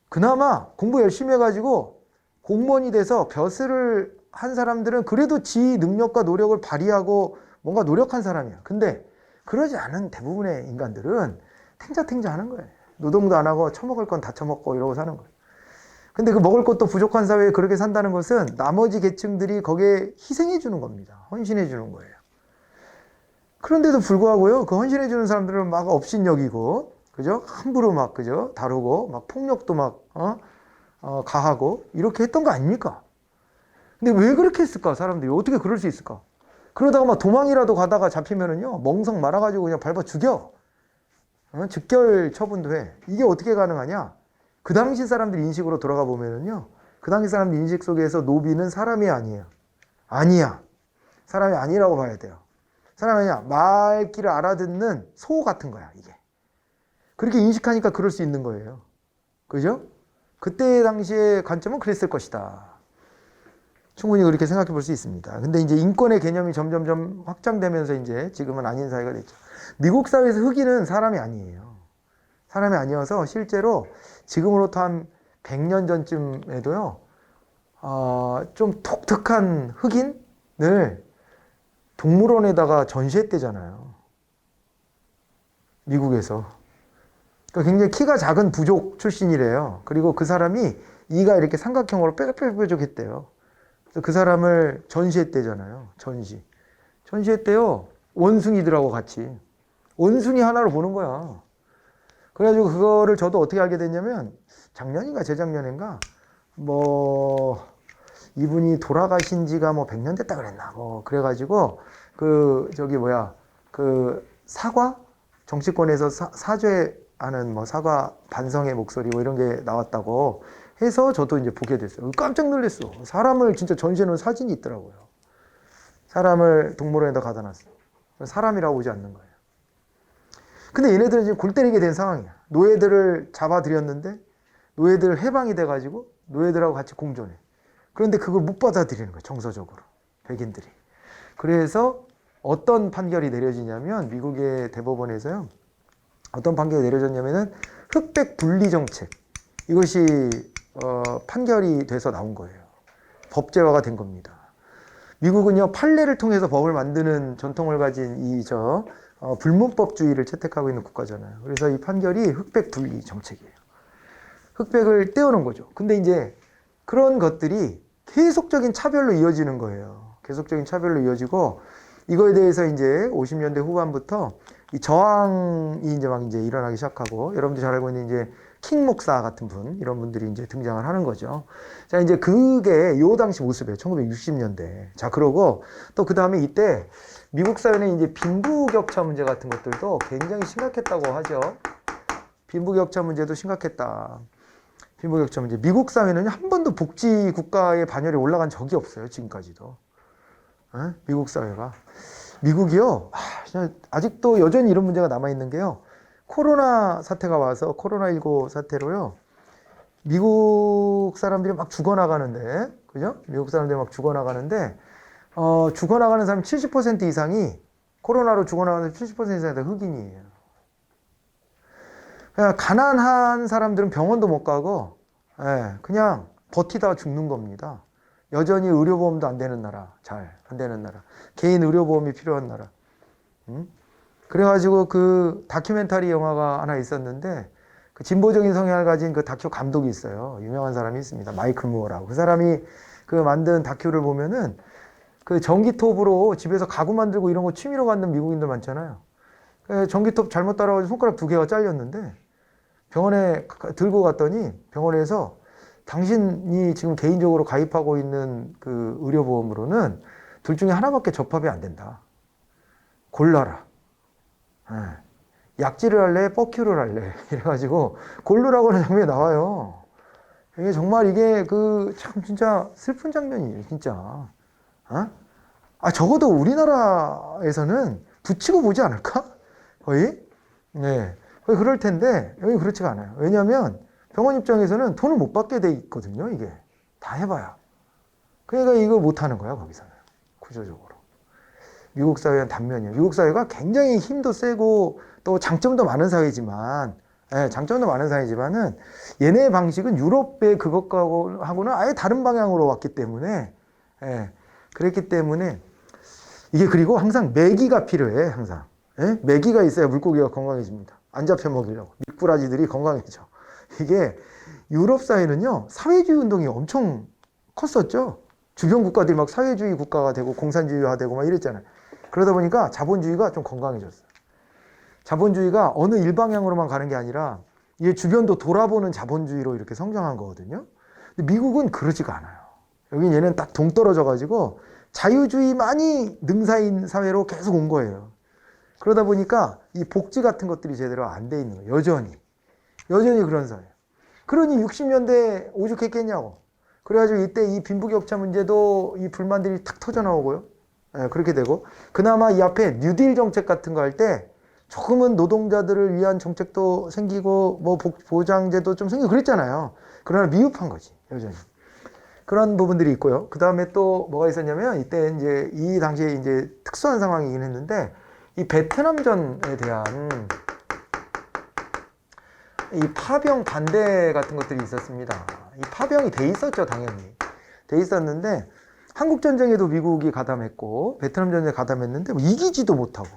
그나마 공부 열심히 해가지고 공무원이 돼서 벼슬을 한 사람들은 그래도 지 능력과 노력을 발휘하고 뭔가 노력한 사람이야. 근데 그러지 않은 대부분의 인간들은 탱자탱자 하는 거예요. 노동도 안 하고 처먹을 건 다 처먹고 이러고 사는 거예요. 근데 그 먹을 것도 부족한 사회에 그렇게 산다는 것은 나머지 계층들이 거기에 희생해 주는 겁니다. 헌신해 주는 거예요. 그런데도 불구하고요, 그 헌신해 주는 사람들은 막 업신여기고, 그죠? 함부로 막, 그죠? 다루고, 막 폭력도 막, 가하고, 이렇게 했던 거 아닙니까? 근데 왜 그렇게 했을까, 사람들이? 어떻게 그럴 수 있을까? 그러다가 막 도망이라도 가다가 잡히면은요, 멍석 말아가지고 그냥 밟아 죽여. 즉결 처분도 해. 이게 어떻게 가능하냐? 그 당시 사람들 인식으로 돌아가 보면은요, 그 당시 사람들 인식 속에서 노비는 사람이 아니에요. 아니야. 사람이 아니라고 봐야 돼요. 사람이 아니야. 말귀를 알아듣는 소 같은 거야, 이게. 그렇게 인식하니까 그럴 수 있는 거예요. 그죠? 그때 당시의 관점은 그랬을 것이다. 충분히 그렇게 생각해 볼 수 있습니다. 근데 이제 인권의 개념이 점점점 확장되면서 이제 지금은 아닌 사회가 됐죠. 미국 사회에서 흑인은 사람이 아니에요. 사람이 아니어서 실제로 지금으로부터 한 100년 전쯤에도요, 좀 독특한 흑인을 동물원에다가 전시했대잖아요. 미국에서. 그러니까 굉장히 키가 작은 부족 출신이래요. 그리고 그 사람이 이가 이렇게 삼각형으로 뾰족뾰족했대요. 그래서 그 사람을 전시했대잖아요. 전시했대요. 원숭이들하고 같이. 원숭이 하나로 보는 거야. 그래가지고 그거를 저도 어떻게 알게 됐냐면 작년인가 재작년인가 뭐 이분이 돌아가신 지가 뭐 100년 됐다 그랬나 뭐 그래가지고 그 저기 뭐야 그 사과 정치권에서 사죄하는 뭐 사과 반성의 목소리 뭐 이런 게 나왔다고 해서 저도 이제 보게 됐어요. 깜짝 놀랐어. 사람을 진짜 전시해 놓은 사진이 있더라고요. 사람을 동물원에다 갖다 놨어. 사람이라고 오지 않는 거예요. 근데 얘네들은 지금 골 때리게 된 상황이야. 노예들을 잡아들였는데 노예들 해방이 돼가지고 노예들하고 같이 공존해. 그런데 그걸 못 받아들이는 거예요. 정서적으로. 백인들이. 그래서 어떤 판결이 내려지냐면 미국의 대법원에서요. 어떤 판결이 내려졌냐면은 흑백 분리 정책. 이것이 판결이 돼서 나온 거예요. 법제화가 된 겁니다. 미국은요 판례를 통해서 법을 만드는 전통을 가진 불문법주의를 채택하고 있는 국가잖아요. 그래서 이 판결이 흑백 분리 정책이에요. 흑백을 떼어놓은 거죠. 근데 이제 그런 것들이 계속적인 차별로 이어지는 거예요. 계속적인 차별로 이어지고 이거에 대해서 이제 50년대 후반부터 이 저항이 이제 막 이제 일어나기 시작하고 여러분들 잘 알고 있는 이제 킹 목사 같은 분 이런 분들이 이제 등장을 하는 거죠. 자 이제 그게 요 당시 모습이에요. 1960년대. 자 그러고 또 그 다음에 이때 미국 사회는 이제 빈부격차 문제 같은 것들도 굉장히 심각했다고 하죠. 빈부격차 문제도 심각했다. 빈부격차 문제. 미국 사회는 한 번도 복지 국가의 반열에 올라간 적이 없어요. 지금까지도. 미국 사회가. 미국이요. 아직도 여전히 이런 문제가 남아있는 게요. 코로나 사태가 와서 코로나19 사태로요. 미국 사람들이 막 죽어나가는데, 그죠? 미국 사람들이 막 죽어나가는데, 죽어나가는 사람 70% 이상이, 코로나로 죽어나가는 70% 이상이 다 흑인이에요. 그냥 가난한 사람들은 병원도 못 가고, 그냥 버티다가 죽는 겁니다. 여전히 의료보험도 안 되는 나라, 잘 안 되는 나라. 개인 의료보험이 필요한 나라. 그래가지고 그 다큐멘터리 영화가 하나 있었는데, 그 진보적인 성향을 가진 그 다큐 감독이 있어요. 유명한 사람이 있습니다. 마이클 무어라고. 그 사람이 그 만든 다큐를 보면은 그 전기톱으로 집에서 가구 만들고 이런 거 취미로 갖는 미국인들 많잖아요. 전기톱 잘못 따라가지고 손가락 2개가 잘렸는데 병원에 들고 갔더니 병원에서 당신이 지금 개인적으로 가입하고 있는 그 의료보험으로는 둘 중에 하나밖에 접합이 안 된다. 골라라. 약질을 할래? 뻑큐를 할래? 이래가지고 골르라고 하는 장면이 나와요. 이게 정말 이게 참 진짜 슬픈 장면이에요. 진짜. 적어도 우리나라에서는 붙이고 보지 않을까? 거의? 네. 거의 그럴 텐데 여기 그렇지가 않아요. 왜냐하면 병원 입장에서는 돈을 못 받게 돼 있거든요. 이게 다 해봐야. 그러니까 이걸 못 하는 거야 거기서는 구조적으로. 미국 사회는 단면이에요. 미국 사회가 굉장히 힘도 세고 또 장점도 많은 사회지만, 장점도 많은 사회지만은 얘네 방식은 유럽의 그것하고는 아예 다른 방향으로 왔기 때문에, 그랬기 때문에 이게 그리고 항상 매기가 필요해. 항상 매기가 있어야 물고기가 건강해집니다. 안 잡혀 먹이려고 미꾸라지들이 건강해져. 이게 유럽 사회는요 사회주의 운동이 엄청 컸었죠. 주변 국가들이 막 사회주의 국가가 되고 공산주의화되고 막 이랬잖아요. 그러다 보니까 자본주의가 좀 건강해졌어요. 자본주의가 어느 일방향으로만 가는 게 아니라 얘 주변도 돌아보는 자본주의로 이렇게 성장한 거거든요. 근데 미국은 그러지가 않아요. 여긴 얘는 딱 동떨어져 가지고 자유주의만이 능사인 사회로 계속 온 거예요. 그러다 보니까 이 복지 같은 것들이 제대로 안 돼 있는 거예요. 여전히 그런 사회예요. 그러니 60년대 오죽했겠냐고. 그래가지고 이때 이 빈부격차 문제도 이 불만들이 탁 터져 나오고요. 그렇게 되고 그나마 이 앞에 뉴딜 정책 같은 거 할 때 조금은 노동자들을 위한 정책도 생기고 뭐 보장제도 좀 생기고 그랬잖아요. 그러나 미흡한 거지 여전히. 그런 부분들이 있고요. 그 다음에 또 뭐가 있었냐면 이때 이제 이 당시에 이제 특수한 상황이긴 했는데 이 베트남전에 대한 이 파병 반대 같은 것들이 있었습니다. 이 파병이 돼 있었죠, 당연히. 돼 있었는데 한국전쟁에도 미국이 가담했고 베트남전에 가담했는데 뭐 이기지도 못하고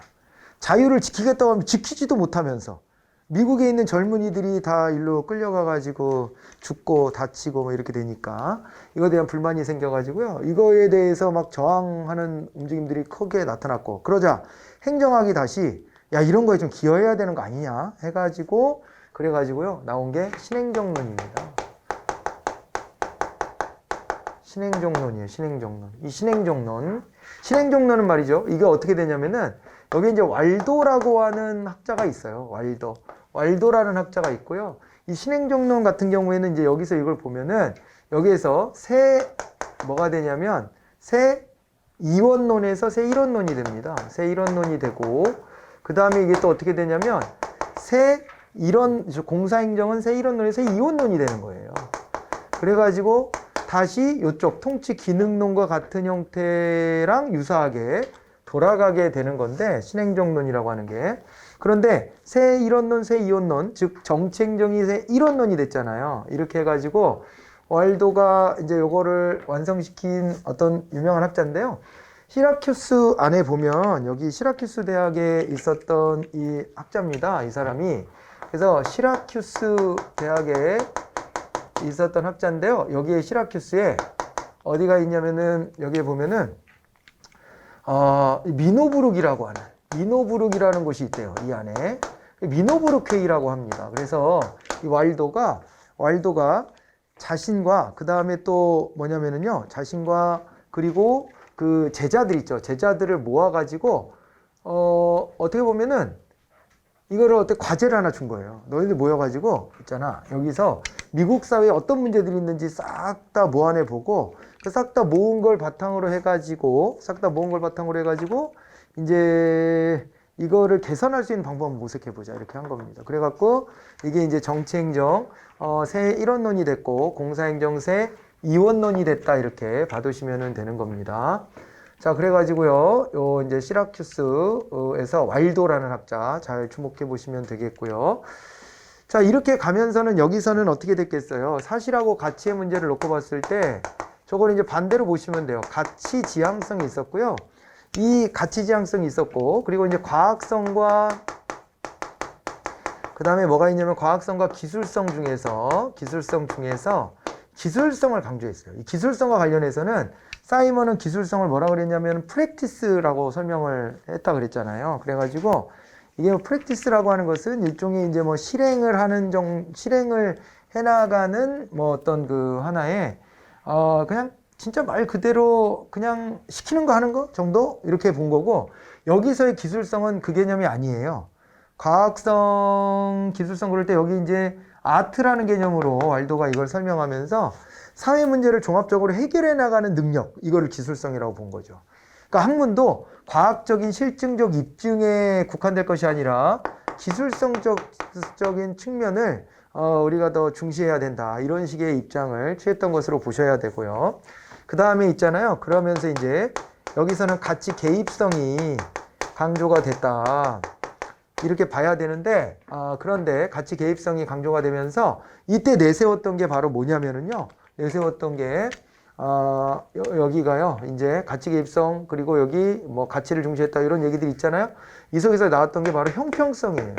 자유를 지키겠다고 하면 지키지도 못하면서 미국에 있는 젊은이들이 다 일로 끌려가가지고 죽고 다치고 뭐 이렇게 되니까 이거에 대한 불만이 생겨가지고요. 이거에 대해서 막 저항하는 움직임들이 크게 나타났고 그러자 행정학이 다시 야 이런 거에 좀 기여해야 되는 거 아니냐 해가지고 그래가지고요 나온 게 신행정론입니다. 신행정론이에요. 신행정론. 이 신행정론은 말이죠. 이게 어떻게 되냐면은 여기 이제 왈도라고 하는 학자가 있어요. 왈도라는 학자가 있고요. 이 신행정론 같은 경우에는 이제 여기서 이걸 보면은 여기에서 뭐가 되냐면 새 이원론에서 새 일원론이 됩니다. 새 일원론이 되고 그 다음에 이게 또 어떻게 되냐면 공사행정은 새 일원론에서 새 이원론이 되는 거예요. 그래가지고 다시 이쪽 통치 기능론과 같은 형태랑 유사하게 돌아가게 되는 건데 신행정론이라고 하는 게. 그런데 새 일원론, 새 이원론, 즉 정치행정이 새 일원론이 됐잖아요. 이렇게 해가지고 왈도가 이제 요거를 완성시킨 어떤 유명한 학자인데요. 시라큐스 안에 보면 여기 시라큐스 대학에 있었던 이 학자입니다. 이 사람이. 그래서 시라큐스 대학에 있었던 학자인데요. 여기에 시라큐스에 어디가 있냐면은 여기에 보면은 미노부룩이라고 하는 미노부룩이라는 곳이 있대요. 이 안에 미노부룩 회의라고 합니다. 그래서 이 왈도가 자신과 그 다음에 또 뭐냐면은요 자신과 그리고 그 제자들 있죠. 제자들을 모아가지고 어떻게 보면은 이거를 어떻게 과제를 하나 준 거예요. 너희들 모여가지고 있잖아. 여기서 미국 사회에 어떤 문제들이 있는지 싹 다 모아내 보고 그 싹 다 모은 걸 바탕으로 해가지고 이제 이거를 개선할 수 있는 방법을 모색해 보자 이렇게 한 겁니다. 그래갖고 이게 이제 정치행정 새 일원론이 됐고 공사행정 새 이원론이 됐다 이렇게 봐두시면 되는 겁니다. 자, 그래가지고요, 이제 시라큐스에서 왈도라는 학자 잘 주목해 보시면 되겠고요. 자, 이렇게 가면서는 여기서는 어떻게 됐겠어요? 사실하고 가치의 문제를 놓고 봤을 때 저걸 이제 반대로 보시면 돼요. 가치 지향성이 있었고요. 이 가치 지향성이 있었고, 그리고 이제 과학성과 그 다음에 뭐가 있냐면 과학성과 기술성 중에서 기술성을 강조했어요. 이 기술성과 관련해서는 사이먼은 기술성을 뭐라 그랬냐면 프랙티스라고 설명을 했다 그랬잖아요. 그래가지고 이게 프랙티스라고 하는 것은 일종의 이제 뭐 실행을 해나가는 뭐 어떤 그 하나의 그냥 진짜 말 그대로 그냥 시키는 거 하는 거 정도 이렇게 본 거고, 여기서의 기술성은 그 개념이 아니에요. 과학성, 기술성 그럴 때 여기 이제 아트라는 개념으로 왈도가 이걸 설명하면서 사회 문제를 종합적으로 해결해 나가는 능력, 이거를 기술성이라고 본 거죠. 그러니까 학문도 과학적인 실증적 입증에 국한될 것이 아니라 기술성적인 측면을 우리가 더 중시해야 된다. 이런 식의 입장을 취했던 것으로 보셔야 되고요. 그 다음에 있잖아요. 그러면서 이제 여기서는 가치 개입성이 강조가 됐다. 이렇게 봐야 되는데, 그런데 가치 개입성이 강조가 되면서 이때 내세웠던 게 바로 뭐냐면은요. 내세웠던 게, 여기가요. 이제 가치 개입성, 그리고 여기 뭐 가치를 중시했다 이런 얘기들 있잖아요. 이 속에서 나왔던 게 바로 형평성이에요.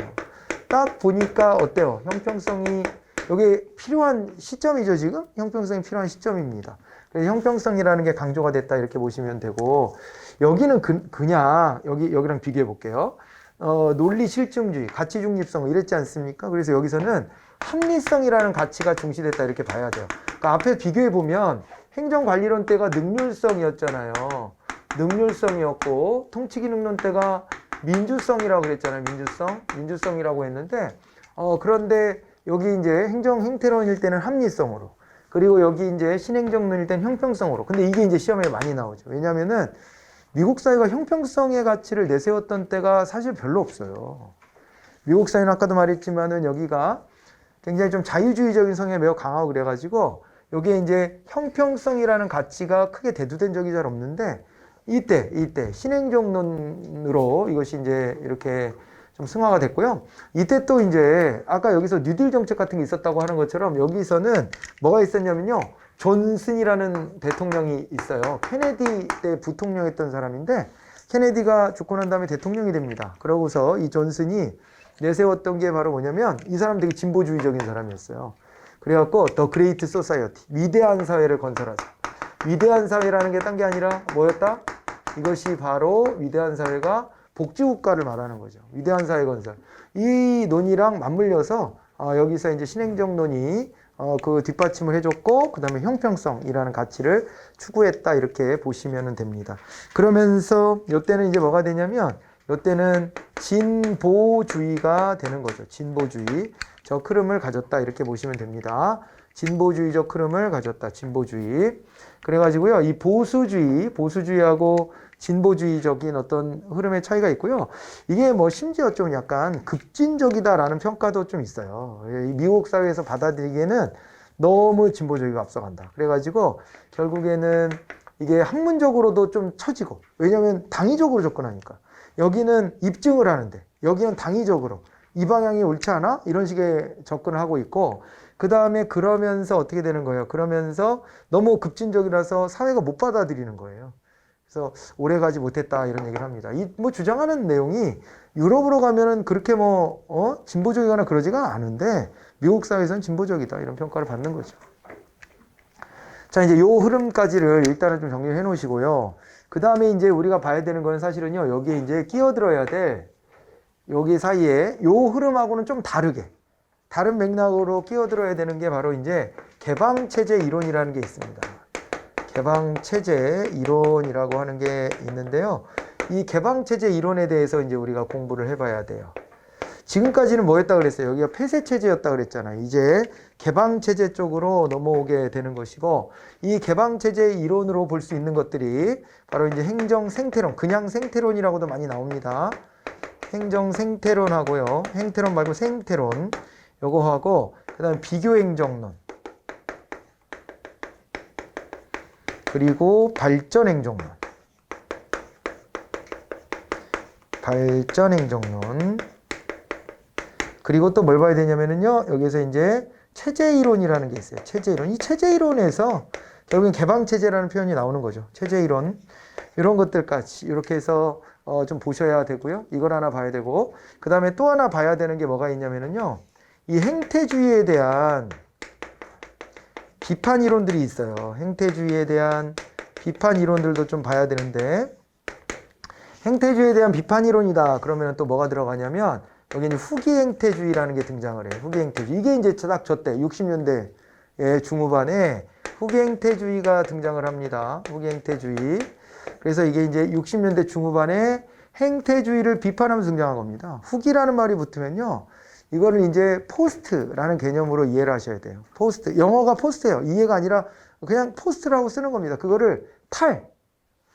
딱 보니까 어때요? 형평성이 여기 필요한 시점이죠, 지금? 형평성이 필요한 시점입니다. 그래서 형평성이라는 게 강조가 됐다 이렇게 보시면 되고, 여기는 그냥 여기랑 비교해 볼게요. 논리 실증주의, 가치 중립성 이랬지 않습니까? 그래서 여기서는 합리성이라는 가치가 중시됐다 이렇게 봐야 돼요. 그러니까 앞에 비교해 보면 행정관리론 때가 능률성이었잖아요. 능률성이었고 통치기능론 때가 민주성이라고 그랬잖아요. 민주성이라고 했는데 그런데 여기 이제 행정행태론일 때는 합리성으로, 그리고 여기 이제 신행정론일 때는 형평성으로. 근데 이게 이제 시험에 많이 나오죠. 왜냐면은 미국 사회가 형평성의 가치를 내세웠던 때가 사실 별로 없어요. 미국 사회는 아까도 말했지만은 여기가 굉장히 좀 자유주의적인 성향이 매우 강하고 그래가지고 여기에 이제 형평성이라는 가치가 크게 대두된 적이 잘 없는데 이때 신행정론으로 이것이 이제 이렇게 좀 승화가 됐고요. 이때 또 이제 아까 여기서 뉴딜 정책 같은 게 있었다고 하는 것처럼 여기서는 뭐가 있었냐면요. 존슨이라는 대통령이 있어요. 케네디 때 부통령했던 사람인데 케네디가 죽고 난 다음에 대통령이 됩니다. 그러고서 이 존슨이 내세웠던 게 바로 뭐냐면 이 사람 되게 진보주의적인 사람이었어요. 그래갖고 The Great Society, 위대한 사회를 건설하자. 위대한 사회라는 게 딴 게 아니라 뭐였다? 이것이 바로 위대한 사회가 복지국가를 말하는 거죠. 위대한 사회 건설. 이 논의랑 맞물려서 여기서 이제 신행정론이 그 뒷받침을 해줬고, 그 다음에 형평성이라는 가치를 추구했다, 이렇게 보시면 됩니다. 그러면서 이때는 이제 뭐가 되냐면, 이때는 진보주의가 되는 거죠. 진보주의적 흐름을 가졌다, 이렇게 보시면 됩니다. 진보주의적 흐름을 가졌다, 진보주의. 그래가지고요, 이 보수주의하고 진보주의적인 어떤 흐름의 차이가 있고요. 이게 뭐 심지어 좀 약간 급진적이다라는 평가도 좀 있어요. 미국 사회에서 받아들이기에는 너무 진보주의가 앞서간다. 그래가지고 결국에는 이게 학문적으로도 좀 처지고, 왜냐하면 당위적으로 접근하니까. 여기는 입증을 하는데 여기는 당위적으로 이 방향이 옳지 않아? 이런 식의 접근을 하고 있고, 그 다음에 그러면서 어떻게 되는 거예요? 그러면서 너무 급진적이라서 사회가 못 받아들이는 거예요. 그래서 오래 가지 못했다, 이런 얘기를 합니다. 이 뭐 주장하는 내용이 유럽으로 가면은 그렇게 진보적이거나 그러지가 않은데, 미국 사회에서는 진보적이다, 이런 평가를 받는 거죠. 자, 이제 요 흐름까지를 일단은 좀 정리해 놓으시고요. 그 다음에 이제 우리가 봐야 되는 건 사실은요, 여기에 이제 끼어들어야 될, 여기 사이에 요 흐름하고는 좀 다른 맥락으로 끼어들어야 되는 게 바로 이제 개방체제 이론이라는 게 있습니다. 개방체제 이론이라고 하는 게 있는데요. 이 개방체제 이론에 대해서 이제 우리가 공부를 해봐야 돼요. 지금까지는 뭐 했다 그랬어요? 여기가 폐쇄체제였다 그랬잖아요. 이제 개방체제 쪽으로 넘어오게 되는 것이고, 이 개방체제 이론으로 볼 수 있는 것들이 바로 이제 행정생태론, 그냥 생태론이라고도 많이 나옵니다. 행정생태론하고요. 행태론 말고 생태론. 요거하고, 그 다음에 비교행정론. 그리고 발전행정론. 그리고 또 뭘 봐야 되냐면은요, 여기서 이제 체제이론이라는 게 있어요. 체제이론. 이 체제이론에서 결국엔 개방체제라는 표현이 나오는 거죠. 체제이론. 이런 것들까지 이렇게 해서 좀 보셔야 되고요. 이걸 하나 봐야 되고, 그 다음에 또 하나 봐야 되는 게 뭐가 있냐면은요, 이 행태주의에 대한 비판 이론들이 있어요. 행태주의에 대한 비판 이론들도 좀 봐야 되는데, 행태주의에 대한 비판 이론이다 그러면 또 뭐가 들어가냐면, 여기는 후기 행태주의라는 게 등장을 해요. 후기 행태주의. 이게 이제 딱 저때 60년대 중후반에 후기 행태주의가 등장을 합니다. 후기 행태주의. 그래서 이게 이제 60년대 중후반에 행태주의를 비판하면서 등장한 겁니다. 후기라는 말이 붙으면요, 이거를 이제 포스트라는 개념으로 이해를 하셔야 돼요. 포스트. 영어가 포스트예요. 이해가 아니라 그냥 포스트라고 쓰는 겁니다. 그거를 탈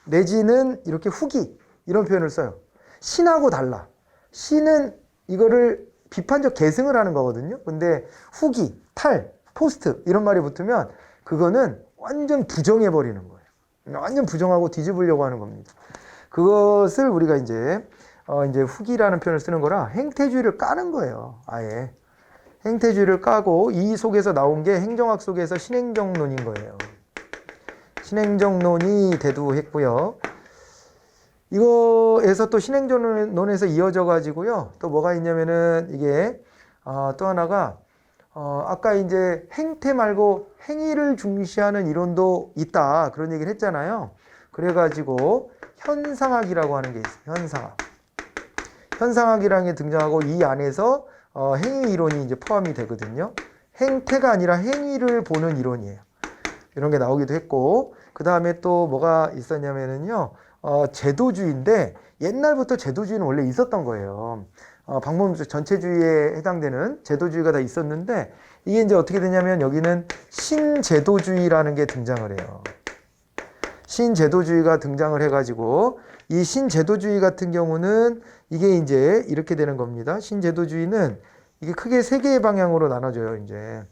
내지는 이렇게 후기, 이런 표현을 써요. 신하고 달라. 신은 이거를 비판적 계승을 하는 거거든요. 근데 후기, 탈, 포스트 이런 말이 붙으면 그거는 완전 부정해버리는 거예요. 완전 부정하고 뒤집으려고 하는 겁니다. 그것을 우리가 이제 후기라는 표현을 쓰는 거라 행태주의를 까는 거예요. 아예. 행태주의를 까고 이 속에서 나온 게 행정학 속에서 신행정론인 거예요. 신행정론이 대두했고요. 이거에서 또 신행정론에서 이어져 가지고요. 또 뭐가 있냐면은 이게 또 하나가 아까 이제 행태 말고 행위를 중시하는 이론도 있다, 그런 얘기를 했잖아요. 그래가지고 현상학이라고 하는 게 있어요. 현상학이라는 게 등장하고 이 안에서 행위 이론이 이제 포함이 되거든요. 행태가 아니라 행위를 보는 이론이에요. 이런 게 나오기도 했고, 그 다음에 또 뭐가 있었냐면은요, 제도주의인데 옛날부터 제도주의는 원래 있었던 거예요. 방법론적 전체주의에 해당되는 제도주의가 다 있었는데, 이게 이제 어떻게 되냐면 여기는 신제도주의라는 게 등장을 해요. 신제도주의가 등장을 해가지고 이 신제도주의 같은 경우는 이게 이제 이렇게 되는 겁니다. 신제도주의는 이게 크게 세 개의 방향으로 나눠져요. 이제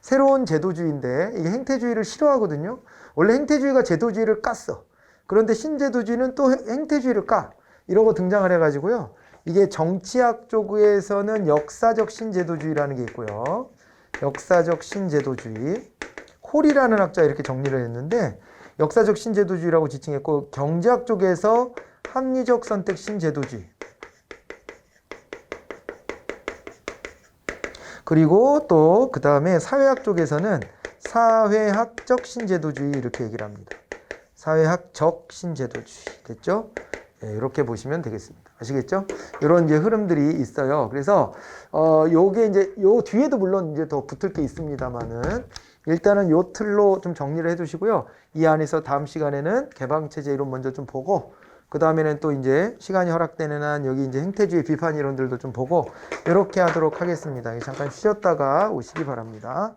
새로운 제도주의인데 이게 행태주의를 싫어하거든요. 원래 행태주의가 제도주의를 깠어. 그런데 신제도주의는 또 행태주의를 까. 이러고 등장을 해가지고요. 이게 정치학 쪽에서는 역사적 신제도주의라는 게 있고요. 역사적 신제도주의. 홀이라는 학자 이렇게 정리를 했는데 역사적 신제도주의라고 지칭했고, 경제학 쪽에서 합리적 선택 신제도주의. 그리고 또 그 다음에 사회학 쪽에서는 사회학적 신제도주의 이렇게 얘기를 합니다. 사회학적 신제도주의. 됐죠? 네, 이렇게 보시면 되겠습니다. 아시겠죠? 이런 이제 흐름들이 있어요. 그래서 요게 이제 요 뒤에도 물론 이제 더 붙을 게 있습니다만은 일단은 요 틀로 좀 정리를 해두시고요. 이 안에서 다음 시간에는 개방체제 이론 먼저 좀 보고 그 다음에는 또 이제 시간이 허락되는 한 여기 이제 행태주의 비판 이론들도 좀 보고 이렇게 하도록 하겠습니다. 잠깐 쉬었다가 오시기 바랍니다.